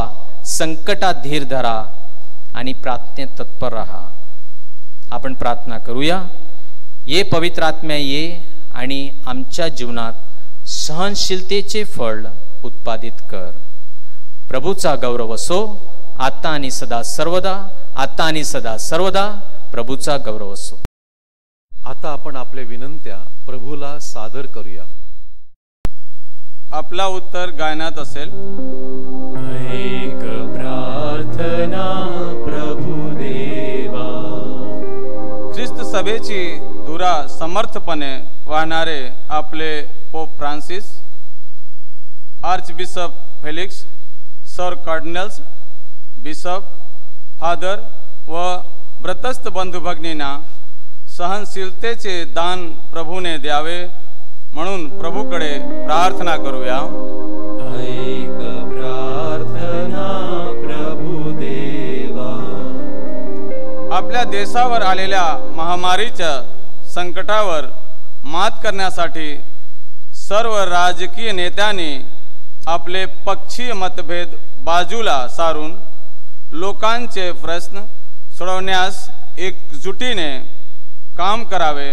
संकटात धीर धरा आणि प्रार्थनेत तत्पर राहा. आपण प्रार्थना करूया. ये पवित्र आत्म्या ये आणि आमच्या जीवनात सहनशीलतेचे फळ उत्पादित कर. प्रभूचा गौरव असो आता आणि सदा सर्वदा. आता आणि सदा सर्वदा प्रभूचा गौरव असो. आता आपण आपल्या विनंत्या प्रभूला सादर करूया. आपला उत्तर गायनात असेल. ऐक प्रार्थना प्रभू देवा. ख्रिस्त सभेची धुरा समर्थपणे वाहणारे आपले pope Francis, archbishop Felix, sir cardinals, bishop, father व व्रतस्थ बंधू भगिनींना सहनशीलतेचे दान प्रभूने द्यावे, म्हणून प्रभूकडे प्रार्थना करूया. ऐक प्रार्थना प्रभू देवा. आपल्या देशावर आलेल्या महामारीच्या संकटावर मात करण्यासाठी सर्व राजकीय नेत्यांनी आपले पक्षीय मतभेद बाजूला सारून लोकांचे प्रश्न सोडवण्यास एकजुटीने काम करावे,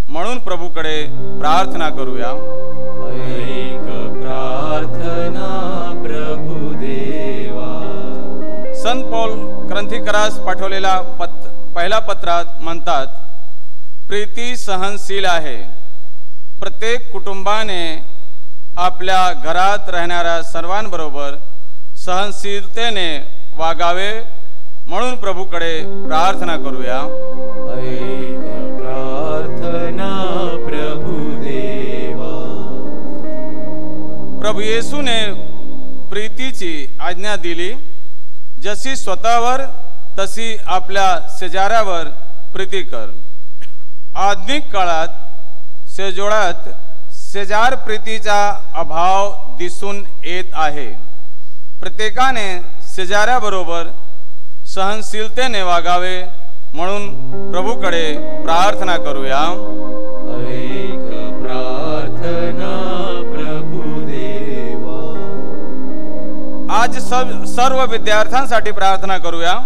म्हणून प्रभूकडे प्रार्थना करूया. ऐक प्रार्थना प्रभू देवा. संत पौल ग्रंथिकारास पाठवलेल्या पहिल्या पत्रात म्हणतात, प्रीती सहनशील आहे. प्रत्येक कुटुंबाने आपल्या घरात राहणाऱ्या सर्वांबरोबर सहनशीलतेने वागावे, म्हणून प्रभूकडे प्रार्थना करूया. ऐक प्रार्थना प्रभू देवा. प्रभू येशूने प्रीतीची आज्ञा दिली, जशी स्वतःवर तशी आपल्या शेजाऱ्यावर प्रीती कर. आधुनिक काळात शेजोळात शेजार प्रीतीचा अभाव दिसून येत आहे. प्रत्येकाने शेजाऱ्याबरोबर सहनशीलतेने वागावे, म्हणून प्रभूकडे प्रार्थना करूया. ऐक प्रार्थना प्रभू देवा. आज सर्व विद्यार्थ्यांसाठी प्रार्थना करूया.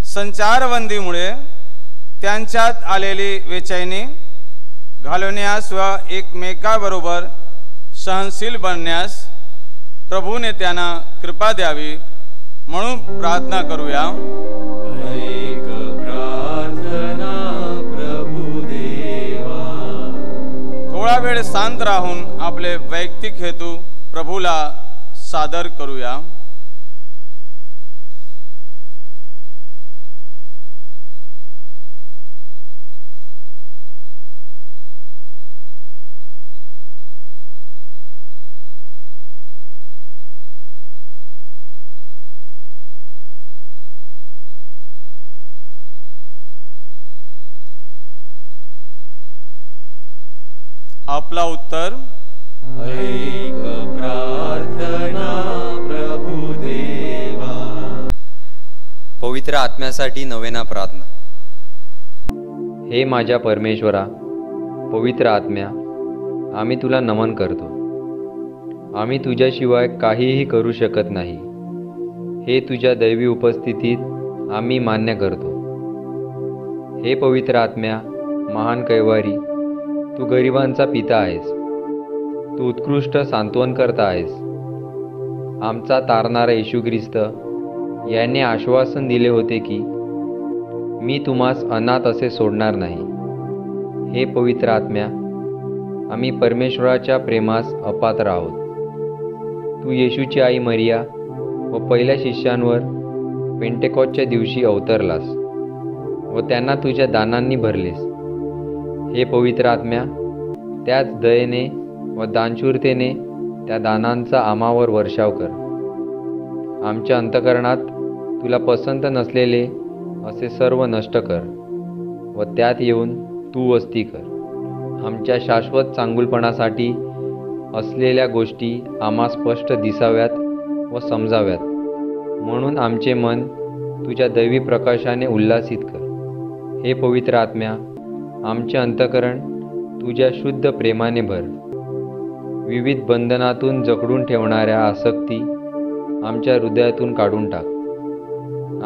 संचारबंदीमुळे त्यांच्यात आलेली बेचैनी घालवण्यास व एकमेकाबरोबर सहनशील बनण्यास प्रभूने त्यांना कृपा द्यावी, म्हणून प्रार्थना करूया. ऐक प्रार्थना प्रभू देवा. थोडा वेळ शांत राहून आपले वैयक्तिक हेतू प्रभूला सादर करूया. आपला उत्तर. ऐक प्रार्थना प्रभू देवा. पवित्र आत्म्यासाठी नवेना प्रार्थना. हे माझ्या परमेश्वरा, पवित्र आत्म्या, आम्ही तुला नमन करतो. आम्ही तुझ्याशिवाय काहीही करू शकत नाही, हे तुझ्या दैवी उपस्थितीत आम्ही मान्य करतो. हे पवित्र आत्म्या, महान कैवारी, तू गरिबांचा पिता आहेस. तू उत्कृष्ट सांत्वनकर्ता आहेस. आमचा तारणारा येशू ख्रिस्त याने आश्वासन दिले होते की मी तुम्हास अनाथ असे सोडणार नाही. हे पवित्र आत्म्या, आम्ही परमेश्वराच्या प्रेमास अपात्र आहोत. तू येशूची आई मरिया व पहिल्या शिष्यांवर पेंटेकॉसच्या दिवशी अवतरलास व त्यांना तुझ्या दानांनी भरलेस. हे पवित्र आत्म्या, त्याच दयेने व दानशूरतेने त्या दानांचा आम्हावर वर्षाव कर. आमच्या अंतःकरणात तुला पसंत नसलेले असे सर्व नष्ट कर व त्यात येऊन तू वस्ती कर. आमच्या शाश्वत चांगुलपणासाठी असलेल्या गोष्टी आम्हा स्पष्ट दिसाव्यात व समजाव्यात, म्हणून आमचे मन तुझ्या दैवी प्रकाशाने उल्हासित कर. हे पवित्र आत्म्या, आमचे अंतःकरण तुझ्या शुद्ध प्रेमाने भर. विविध बंधनातून जखडून ठेवणाऱ्या आसक्ती आमच्या हृदयातून काढून टाक.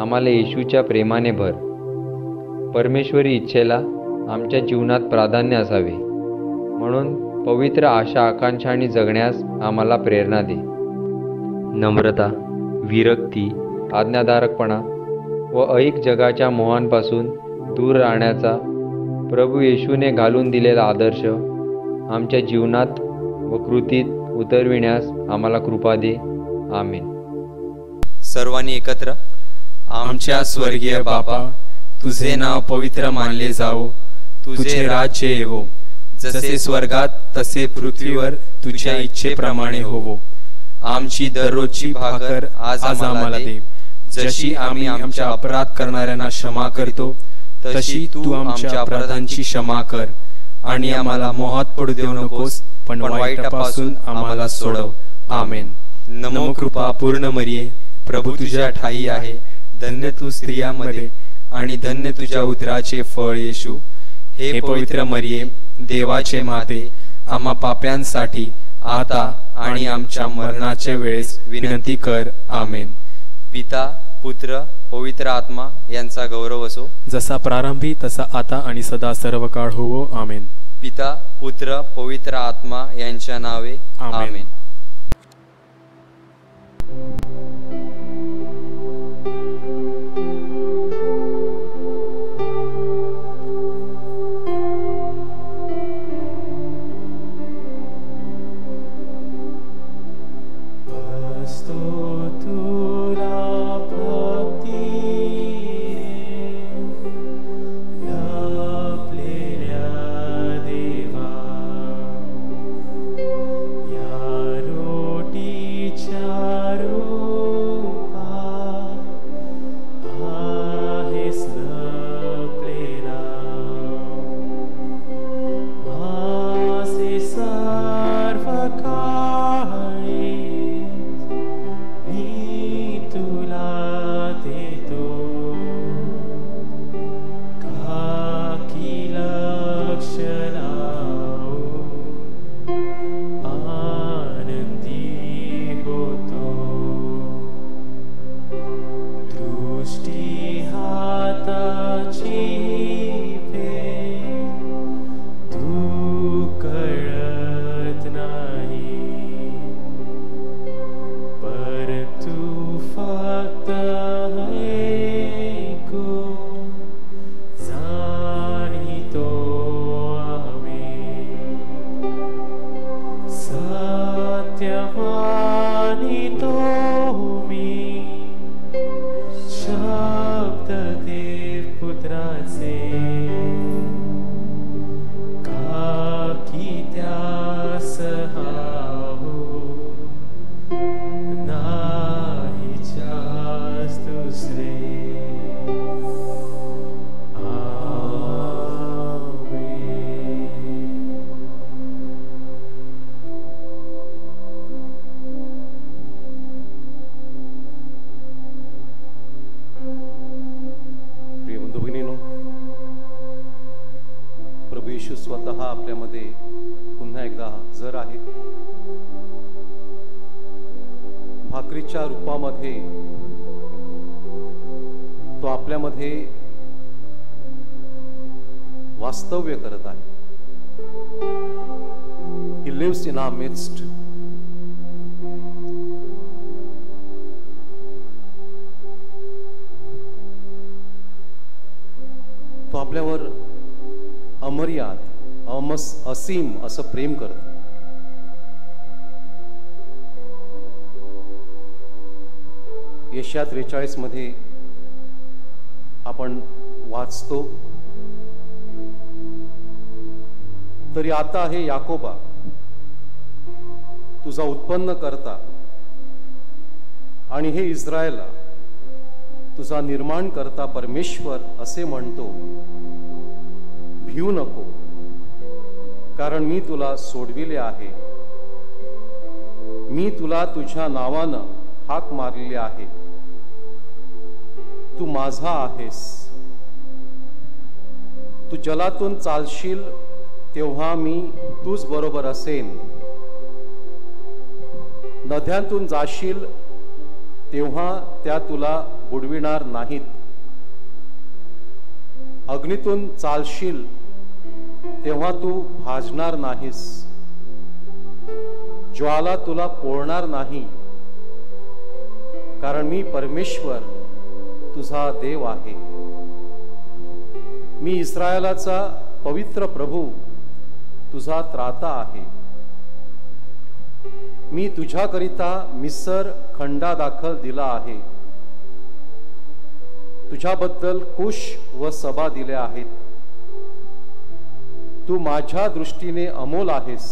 आम्हाला येशूच्या प्रेमाने भर. परमेश्वरी इच्छेला आमच्या जीवनात प्राधान्य असावे, म्हणून पवित्र आशा आकांक्षांनी जगण्यास आम्हाला प्रेरणा दे. नम्रता, विरक्ती, आज्ञाधारकपणा व ऐहिक जगाच्या मोहांपासून दूर राहण्याचा प्रभू येशूने घालून दिलेला आदर्श आमच्या जीवनात व कृतीत उतरविण्यास आम्हाला कृपा दे. आमेन. सर्वांनी एकत्र. आमच्या स्वर्गीय बापा, तुझे नाव पवित्र मानले जावो. तुझे राज्य येवो. जसे स्वर्गात तसे पृथ्वीवर तुझ्या इच्छेप्रमाणे होवो. आमची दररोजची भाकर आज आम्हाला दे. जशी आम्ही आमच्या अपराध करणाऱ्यांना क्षमा करतो, तशी तू आमच्या अपराधांची क्षमा कर आणि आम्हाला मोहात पडू देऊ नकोस, पण वाईटापासून आम्हाला सोडव. आमेन. नमो कृपा पूर्ण मरिये, प्रभू तुझ्या ठाई आहे. धन्य तू स्त्रियांमध्ये आणि धन्य तुझ्या उदराचे फळ येशू. हे पवित्र मरिये, देवाचे माते, आम्हा पाप्यांसाठी आता आणि आमच्या मरणाच्या वेळेस विनंती कर. आमेन. पिता, पुत्र, पवित्र आत्मा यांचा गौरव असो, जसा प्रारंभी तसा आता आणि सदा सर्व काळ होवो. आमेन. पिता, पुत्र, पवित्र आत्मा यांच्या नावे. आमेन. स्वतः आपल्यामध्ये पुन्हा एकदा हजर आहे. भाकरीच्या रूपामध्ये तो आपल्यामध्ये वास्तव्य करत आहे. He lives in our midst. तो आपल्यावर अमर्याद असीम असं प्रेम करतो. यशया 43 मध्ये आपण वाचतो, तरी आता हे याकोबा तुझा उत्पन्न करता आणि हे इस्रायला तुझा निर्माण करता परमेश्वर असे म्हणतो, भिऊ नको, कारण मी तुला सोडविले आहे. मी तुला तुझ्या नावानं हाक मारलेली आहे. तू माझा आहेस. तू जलातून चालशील तेव्हा मी तुझ बरोबर असेन. नद्यांतून जाशील तेव्हा त्या तुला बुडविणार नाहीत. अग्नीतून चालशील तेव्हा तू भाजणार नाहीस. ज्वाला तुला पोळणार नाही, कारण मी परमेश्वर तुझा देव आहे. मी इस्रायलाचा पवित्र प्रभू तुझा त्राता आहे. मी तुझ्याकरिता मिसर खंडादाखल दिला आहे. तुझ्याबद्दल कुश व सबा दिल्या आहेत. तू माझ्या दृष्टीने अमोल आहेस.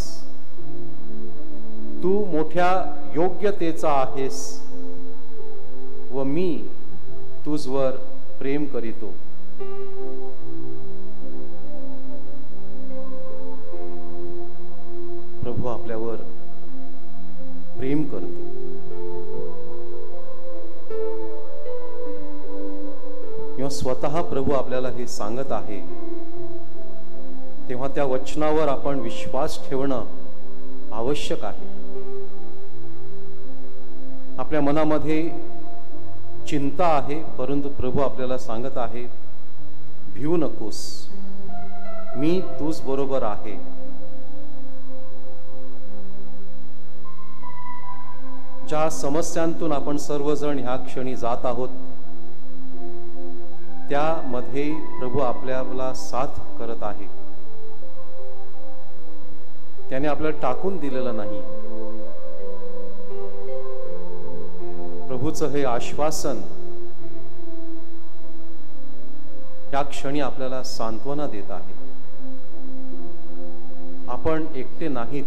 तू मोठ्या योग्यतेचा आहेस व मी तुझवर प्रेम करीतो. आपल्यावर प्रेम करतो. किंवा स्वतः प्रभू आपल्याला हे सांगत आहे, तेव्हा त्या वचनावर आपण विश्वास ठेवणं आवश्यक आहे. आपल्या मनामध्ये चिंता आहे, परंतु प्रभू आपल्याला सांगत आहे, भिवू नकोस, मी तूच बरोबर आहे. ज्या समस्यांतून आपण सर्वजण ह्या क्षणी जात आहोत, त्यामध्ये प्रभू आपल्याला साथ करत आहे. त्याने आपल्याला टाकून दिलेलं नाही. प्रभूचं हे आश्वासन या क्षणी आपल्याला सांत्वना देत आहे. आपण एकटे नाहीत.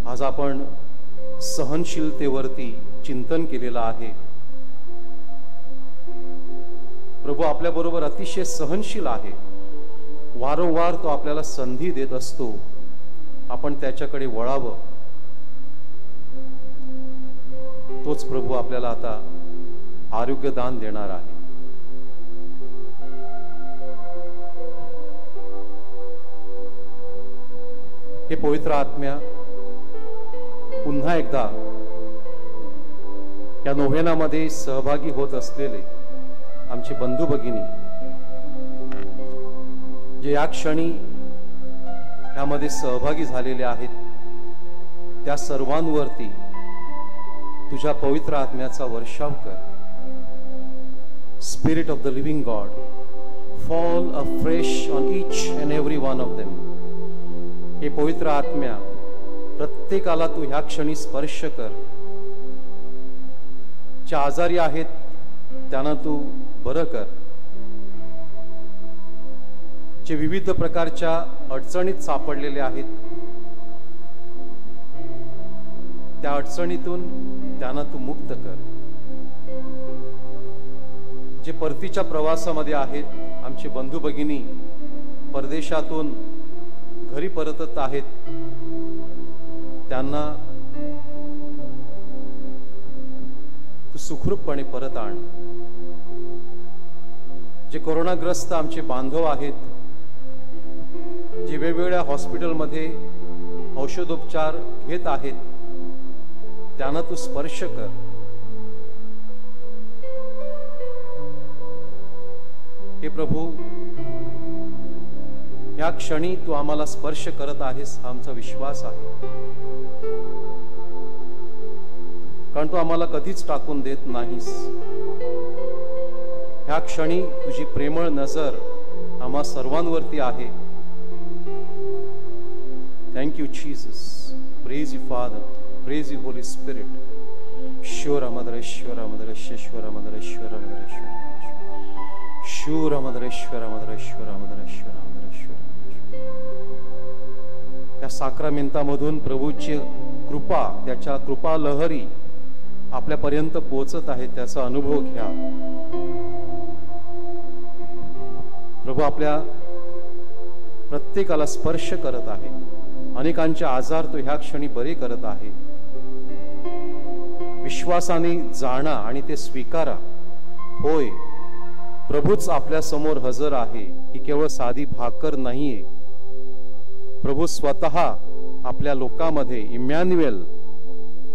आज आपण सहनशीलतेवरती चिंतन केलेलं आहे. प्रभू आपल्या बरोबर अतिशय सहनशील आहे. वारंवार तो आपल्याला संधी देत असतो, आपण त्याच्याकडे वळावं. तोच प्रभू आपल्याला आता आरोग्यदान देणार आहे. हे पवित्र आत्म्या, पुन्हा एकदा या नोव्हेनामध्ये सहभागी होत असलेले आमचे बंधू भगिनी, जे या क्षणी यामध्ये सहभागी झालेले आहेत, त्या सर्वांवरती तुझ्या पवित्र आत्म्याचा वर्षाव कर. Spirit of the living God, fall afresh on each and every one of them. हे पवित्र आत्म्या, प्रत्येकाला तू ह्या क्षणी स्पर्श कर. जे आजारी आहेत त्यांना तू बरं कर. जे विविध प्रकारच्या अडचणीत सापडलेले आहेत, त्या अडचणीतून त्यांना तू मुक्त कर. जे परतीच्या प्रवासामध्ये आहेत, आमचे बंधू भगिनी परदेशातून घरी परतत आहेत, त्यांना तू सुखरूपपणे परत आण. जे कोरोनाग्रस्त आमचे बांधव आहेत, जे वेगवेगळ्या हॉस्पिटलमध्ये औषधोपचार घेत आहेत, त्यांना तू स्पर्श कर. हे प्रभू, या क्षणी तू आम्हाला स्पर्श करत आहेस, हा आमचा विश्वास आहे. कारण तू आम्हाला कधीच टाकून देत नाहीस. ह्या क्षणी तुझी प्रेमळ नजर आम्हा सर्वांवरती आहे. Thank you Jesus. Praise you Father, praise you Holy Spirit. श्योर मदरेश्वर मदरेश्वर मदरेश्वर मदरेश्वर शूर मदरेश्वर मदरेश्वर मदरेश्वर मदरेश्वर. या साक्रामेंतामधून प्रभूची कृपा, त्याच्या कृपा लहरी आपल्यापर्यंत पोहोचत आहे, त्याचा अनुभव घ्या. प्रभू आपल्या प्रत्येकाला स्पर्श करत आहे. अनेकांचे आजार तो ह्या क्षणी बरे करत आहे. विश्वासाने जाणा आणि ते स्वीकारा. होय, प्रभूच आपल्या समोर हजर आहे. ही केवळ साधी भाकर नाहीये. प्रभू स्वतः आपल्या लोकांमध्ये इमॅन्युएल,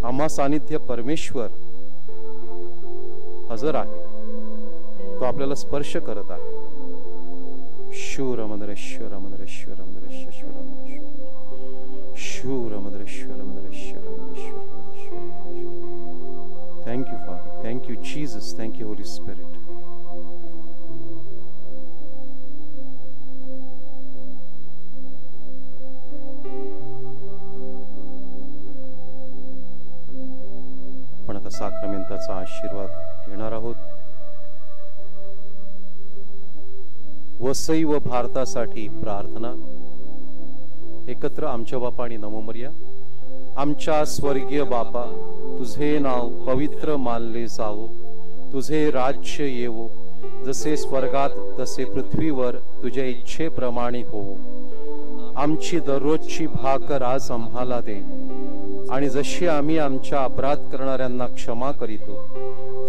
आम्हा सानिध्य परमेश्वर हजर आहे. तो आपल्याला स्पर्श करत आहे. शूर मदरेश्वर मदरेश्वर मदरेश्वर मदरेश्वर शूर मदरेश्वर मदरेश्वर मदरेश्वर मदरेश्वर. Thank you Father, thank you Jesus, thank you Holy Spirit. आपण आता साक्रामेंताचा आशीर्वाद घेणार आहोत. वसई व भारतासाठी प्रार्थना. एकत्र आमच्या बापा आणि नमो मरिया. आमच्या स्वर्गीय बापा, तुझे नाव पवित्र मानले जावो, तुझे राज्य येवो, जसे स्वर्गात तसे पृथ्वीवर तुझ्या इच्छेप्रमाणे होवो. आमची दररोजची भाकर आज आम्हाला दे, आणि जशी आम्ही आमच्या अपराध करणाऱ्यांना क्षमा करीतो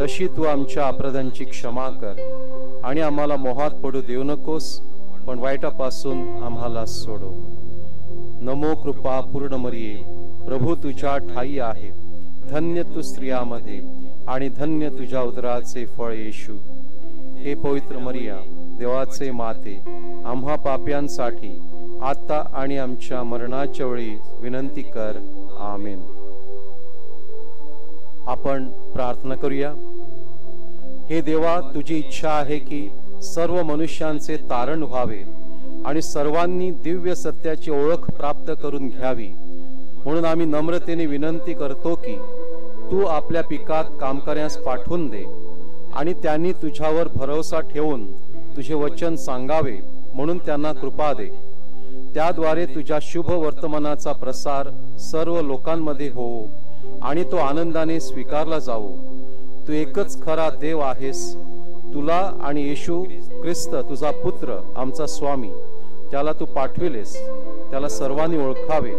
तशी तू आमच्या अपराधांची क्षमा कर, आणि आम्हाला मोहात पडू देऊ नकोस, पण वाईटापासून आम्हाला सोडव. नमो कृपा पूर्ण मरिये, प्रभू तुझ्या ठाई आहे. धन्य तू स्त्रियामध्ये, आणि धन्य तुझ्या उदराचे फळ येशू. हे पवित्र मरिया, देवाचे माते, आम्हा पाप्यांसाठी आता आणि आमच्या मरणाच्या वेळी विनंती कर. आमेन. आपण प्रार्थना करूया. हे देवा, तुझी इच्छा आहे की सर्व मनुष्यांचे तारण व्हावे आणि सर्वांनी दिव्य सत्याची ओळख प्राप्त करून घ्यावी. म्हणून आम्ही नम्रतेने विनंती करतो की तू आपल्या पिकात कामकर्यास पाठवून दे, आणि त्यांनी तुझ्यावर भरोसा ठेवून तुझे वचन सांगावे म्हणून त्यांना कृपा दे. त्याद्वारे तुझ्या शुभ वर्तमानाचा प्रसार सर्व लोकांमध्ये होवो आणि तो आनंदाने स्वीकारला जावो. तू एकच खरा देव आहेस. तुला आणि येशू ख्रिस्त तुझा पुत्र, आमचा स्वामी, ज्याला तू पाठविलेस, त्याला सर्वांनी ओळखावे.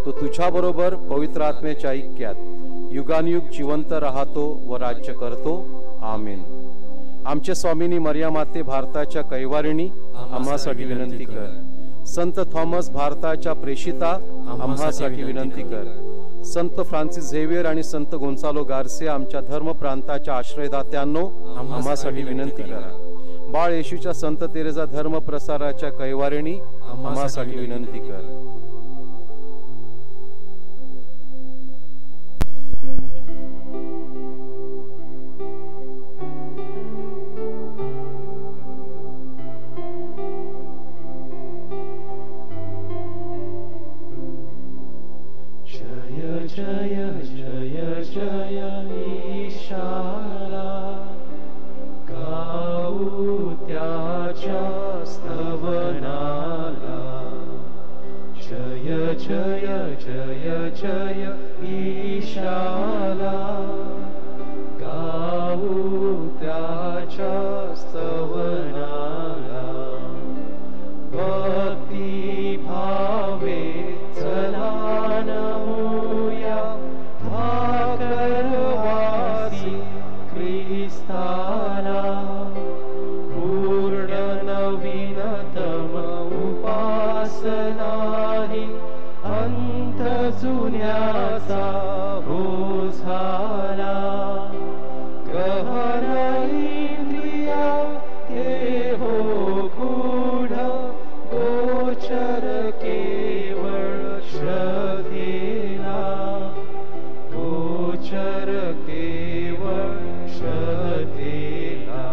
तो तुझ्या बरोबर पवित्र आत्म्याच्या ऐक्यात युगानुयुग जिवंत राहतो व राज्य करतो. आमेन. आमच्या स्वामिनी मरिया माते, भारताच्या कैवारिणी, आम्हासाठी विनंती कर. संत थॉमस, भारताच्या प्रेषिता, आम्हासाठी विनंती कर. संत फ्रान्सिस झेवियर आणि संत गोन्सालो गार्से, आमच्या धर्म प्रांताच्या आश्रयदात्यांनो, आम्हासाठी विनंती करा. बाळ येशूच्या संत तेरेसा धर्म प्रसाराच्या कैवारिणी, आम्हासाठी विनंती कर. जय जय जय ईशाला, गाऊ त्याच्या स्तवनाला. जय जय जय जय ईशाला, गाऊ त्याच्या स्तवनाला. भक्ती भावे चला ख्रिस्ताला. पूर्ण नवीनतम उपासनाही अंत जुन्याचा हो झाला. गहन इंद्रिया ते हो गूढ, गोचर केवळ श्रद्धेला. गोचर केवळ श्रद्धेला.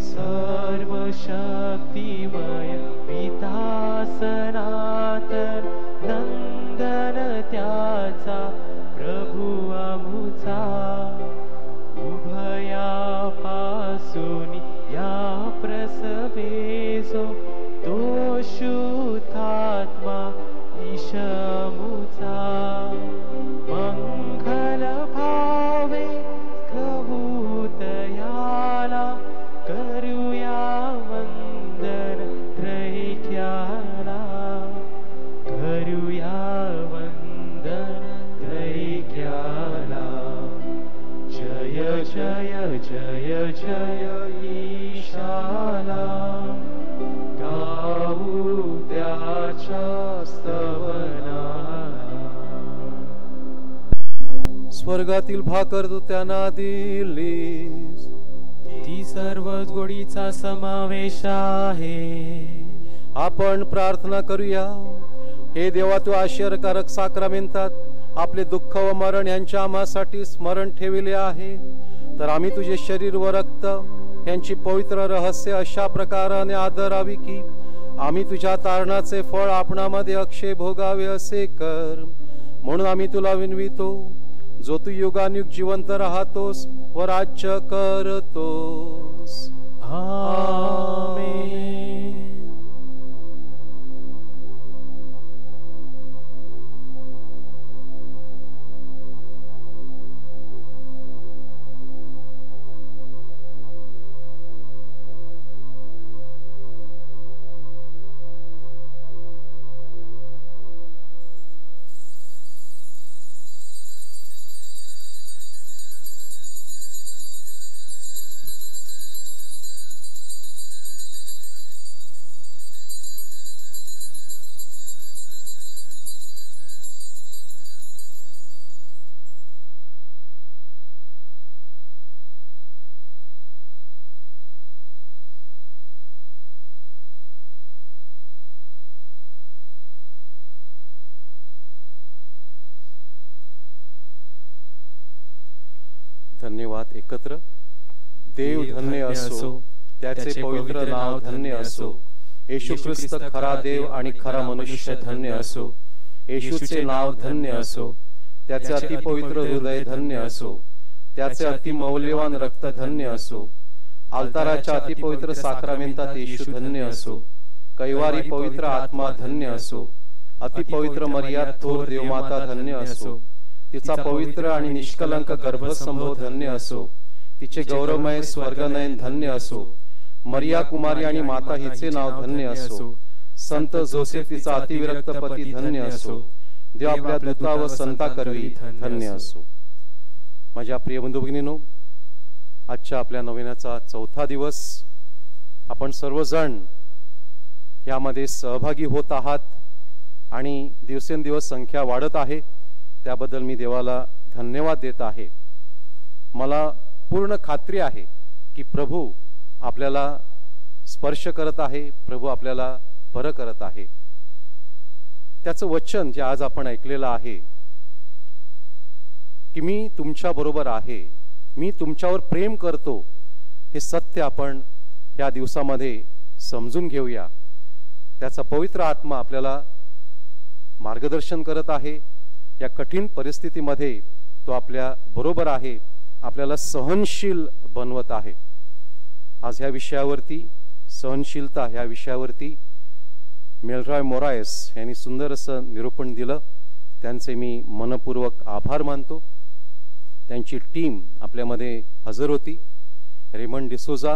सर्व शक्तिमय पिता सनातन, नंदन त्याचा प्रभु आमुचा. उभयापासून या प्रसवेजो, तो शुद्धात्मा ईशमुचा. मंगल भावे प्रभूतयाला, करूया वंदन त्रैक्याला. करूया वंदन त्रैक्याला. जय जय जय जय ईशाला, गाऊ त्याच्या स्तवनाला. स्वर्गातील भाकर तू त्यांना दिलीस, ती सर्वच गोडीचा समावेश आहे. आपण प्रार्थना करूया. हे देवा, तू आश्चर्यकारक साक्रामेंतात आपले दुःख व मरण यांच्या आम्हासाठी स्मरण ठेविले आहे. तर आम्ही तुझे शरीर व रक्त यांची पवित्र रहस्य अशा प्रकाराने आदरावी की आम्ही तुझ्या तारणाचे फळ आपणामध्ये अक्षय भोगावे असे कर. म्हणून आम्ही तुला विनवितो, जो तू युगानुयुग जिवंत राहतोस व राज्य करतोस. आमेन. धन्यवाद एकत्र. देव धन्य असो, त्याचे पवित्र नाव धन्य असो. येशू ख्रिस्त खरा देव आणि खरा मनुष्य धन्य असो. येशूचे नाव धन्य असो, त्याचे अतिपवित्र हृदय धन्य असो. त्याचे अतिमौल्यवान रक्त धन्य असो. आल्ताराच्या अतिपवित्र साक्रामेंतात येशू धन्य असो. कैवारी पवित्र आत्मा धन्य असो. अतिपवित्र मर्याद थोर देवमाता धन्य असो. तिचा पवित्र आणि निष्कलंक गर्भसंभव धन्य असो. तिचे गौरवमय स्वर्गनयन धन्य असो. मरिया कुमारी आणि माता हिचे नाव धन्य असो. संत जोसेफ तिचा अतिविरक्त पती धन्य असो. देव आपल्या दूता व संता करवी धन्य असो. माझ्या प्रिय बंधू भगिनींनो, आजच्या आपल्या नवीनाचा 4था दिवस. आपण सर्वजण यामध्ये सहभागी होत आहात आणि दिवसेंदिवस संख्या वाढत आहे. त्याबद्दल मी देवाला धन्यवाद देत आहे. मला पूर्ण खात्री आहे की प्रभू आपल्याला स्पर्श करत आहे, प्रभू आपल्याला बरं करत आहे. त्याचं वचन जे आज आपण ऐकलेलं आहे की मी तुमच्या बरोबर आहे, मी तुमच्यावर प्रेम करतो, हे सत्य आपण या दिवसामध्ये समजून घेऊया. त्याचा पवित्र आत्मा आपल्याला मार्गदर्शन करत आहे. या कठीण परिस्थितीमध्ये तो आपल्या बरोबर आहे, आपल्याला सहनशील बनवत आहे. आज ह्या विषयावरती, सहनशीलता ह्या विषयावरती मेलरॉय मोरायस यांनी सुंदर असं निरूपण दिलं. त्यांचे मी मनपूर्वक आभार मानतो. त्यांची टीम आपल्यामध्ये हजर होती. रेमंड डिसोजा,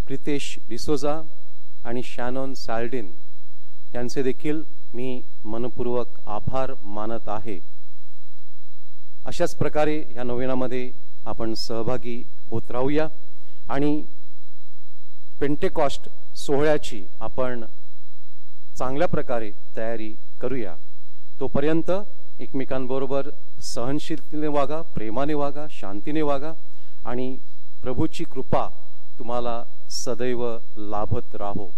प्रितेश डिसोजा आणि शॅनॉन सॅल्डिन यांचे देखील मी मनपूर्वक आभार मानत आहे. अशाच प्रकारे या नवीनामध्ये आपण सहभागी होत राहूया आणि पेंटेकॉस्ट सोहळ्याची आपण चांगल्या प्रकारे तयारी करूया. तोपर्यंत एकमेकांबरोबर सहनशीलतेने वागा, प्रेमाने वागा, शांतीने वागा आणि प्रभूची कृपा तुम्हाला सदैव लाभत राहो.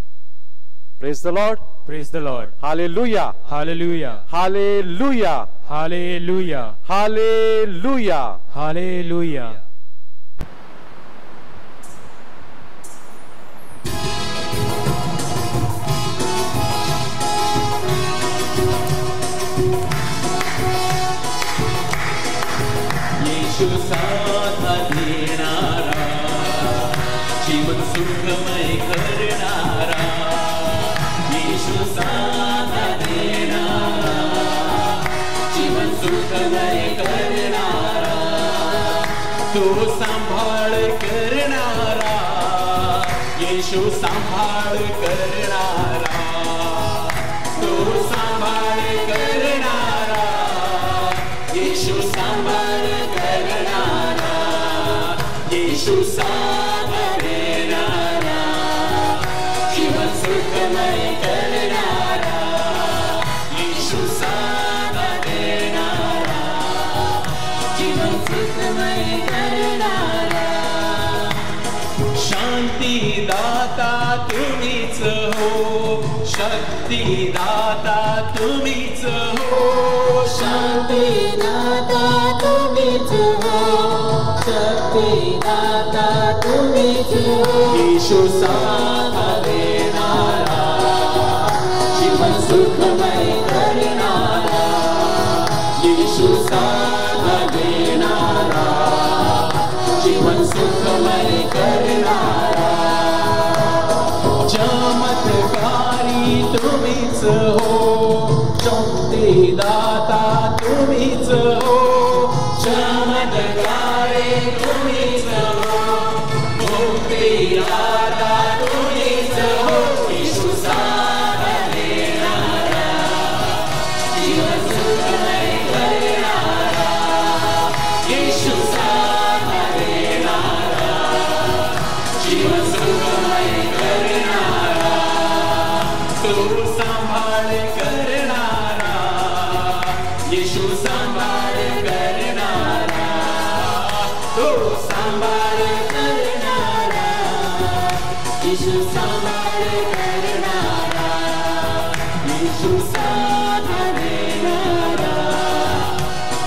Praise the Lord. Praise the Lord. Hallelujah. Hallelujah. Hallelujah. Hallelujah. Hallelujah. Hallelujah. येशू साथा देणारा, जीवन सुखमय करणारा. येशू साथा देणारा, जीवन सुखमय करणारा. तो सांभाळ करणारा, येशू सांभाळ करणारा. तो सांभाळ करणारा, येशू सांभाळ करणारा. येशू साथा देणारा, जीवन सुखमय करणारा. येशू साथा देणारा, जीवन सुखमय करणारा. शांती दाता तुम्हीच हो, शक्ती दाता तुम्हीच हो. शांती दाता तुम्हीच हो, शक्ती दाता तुम्हीच हो. येशू साथा देणारा, जीवन सुखमय करणारा. येशू साथा देणारा, जीवन सुखमय करणारा. चमत्कारी तुम्हीच हो, शक्ती दाता तुम्हीच हो. चमत्कारी तुम्हीच हो, मुक्ती दाता तुम्हीच हो. येशू साथा देणारा, जीवन सुखमय करणारा. येशू साथा देणारा, जीवन सुखमय करणारा. तो सांभाळ करणारा, येशू सांभाळ करणारा. तो सांभाळ करणारा, येशू सांभाळ करणारा. येशू साथा देणारा,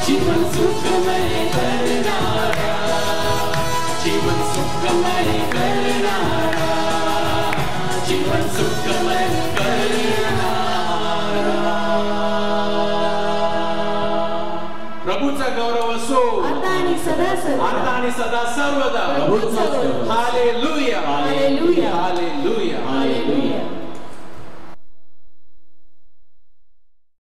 जीवन सुखमय करणारा. सुखमय करणारा, जीवन सुखमय करणारा. प्रभूचा गौरव असो आता आणि सदा सर्वदा. आता आणि सदा सर्वदा. प्रभूचा गौरव. हालेलुया.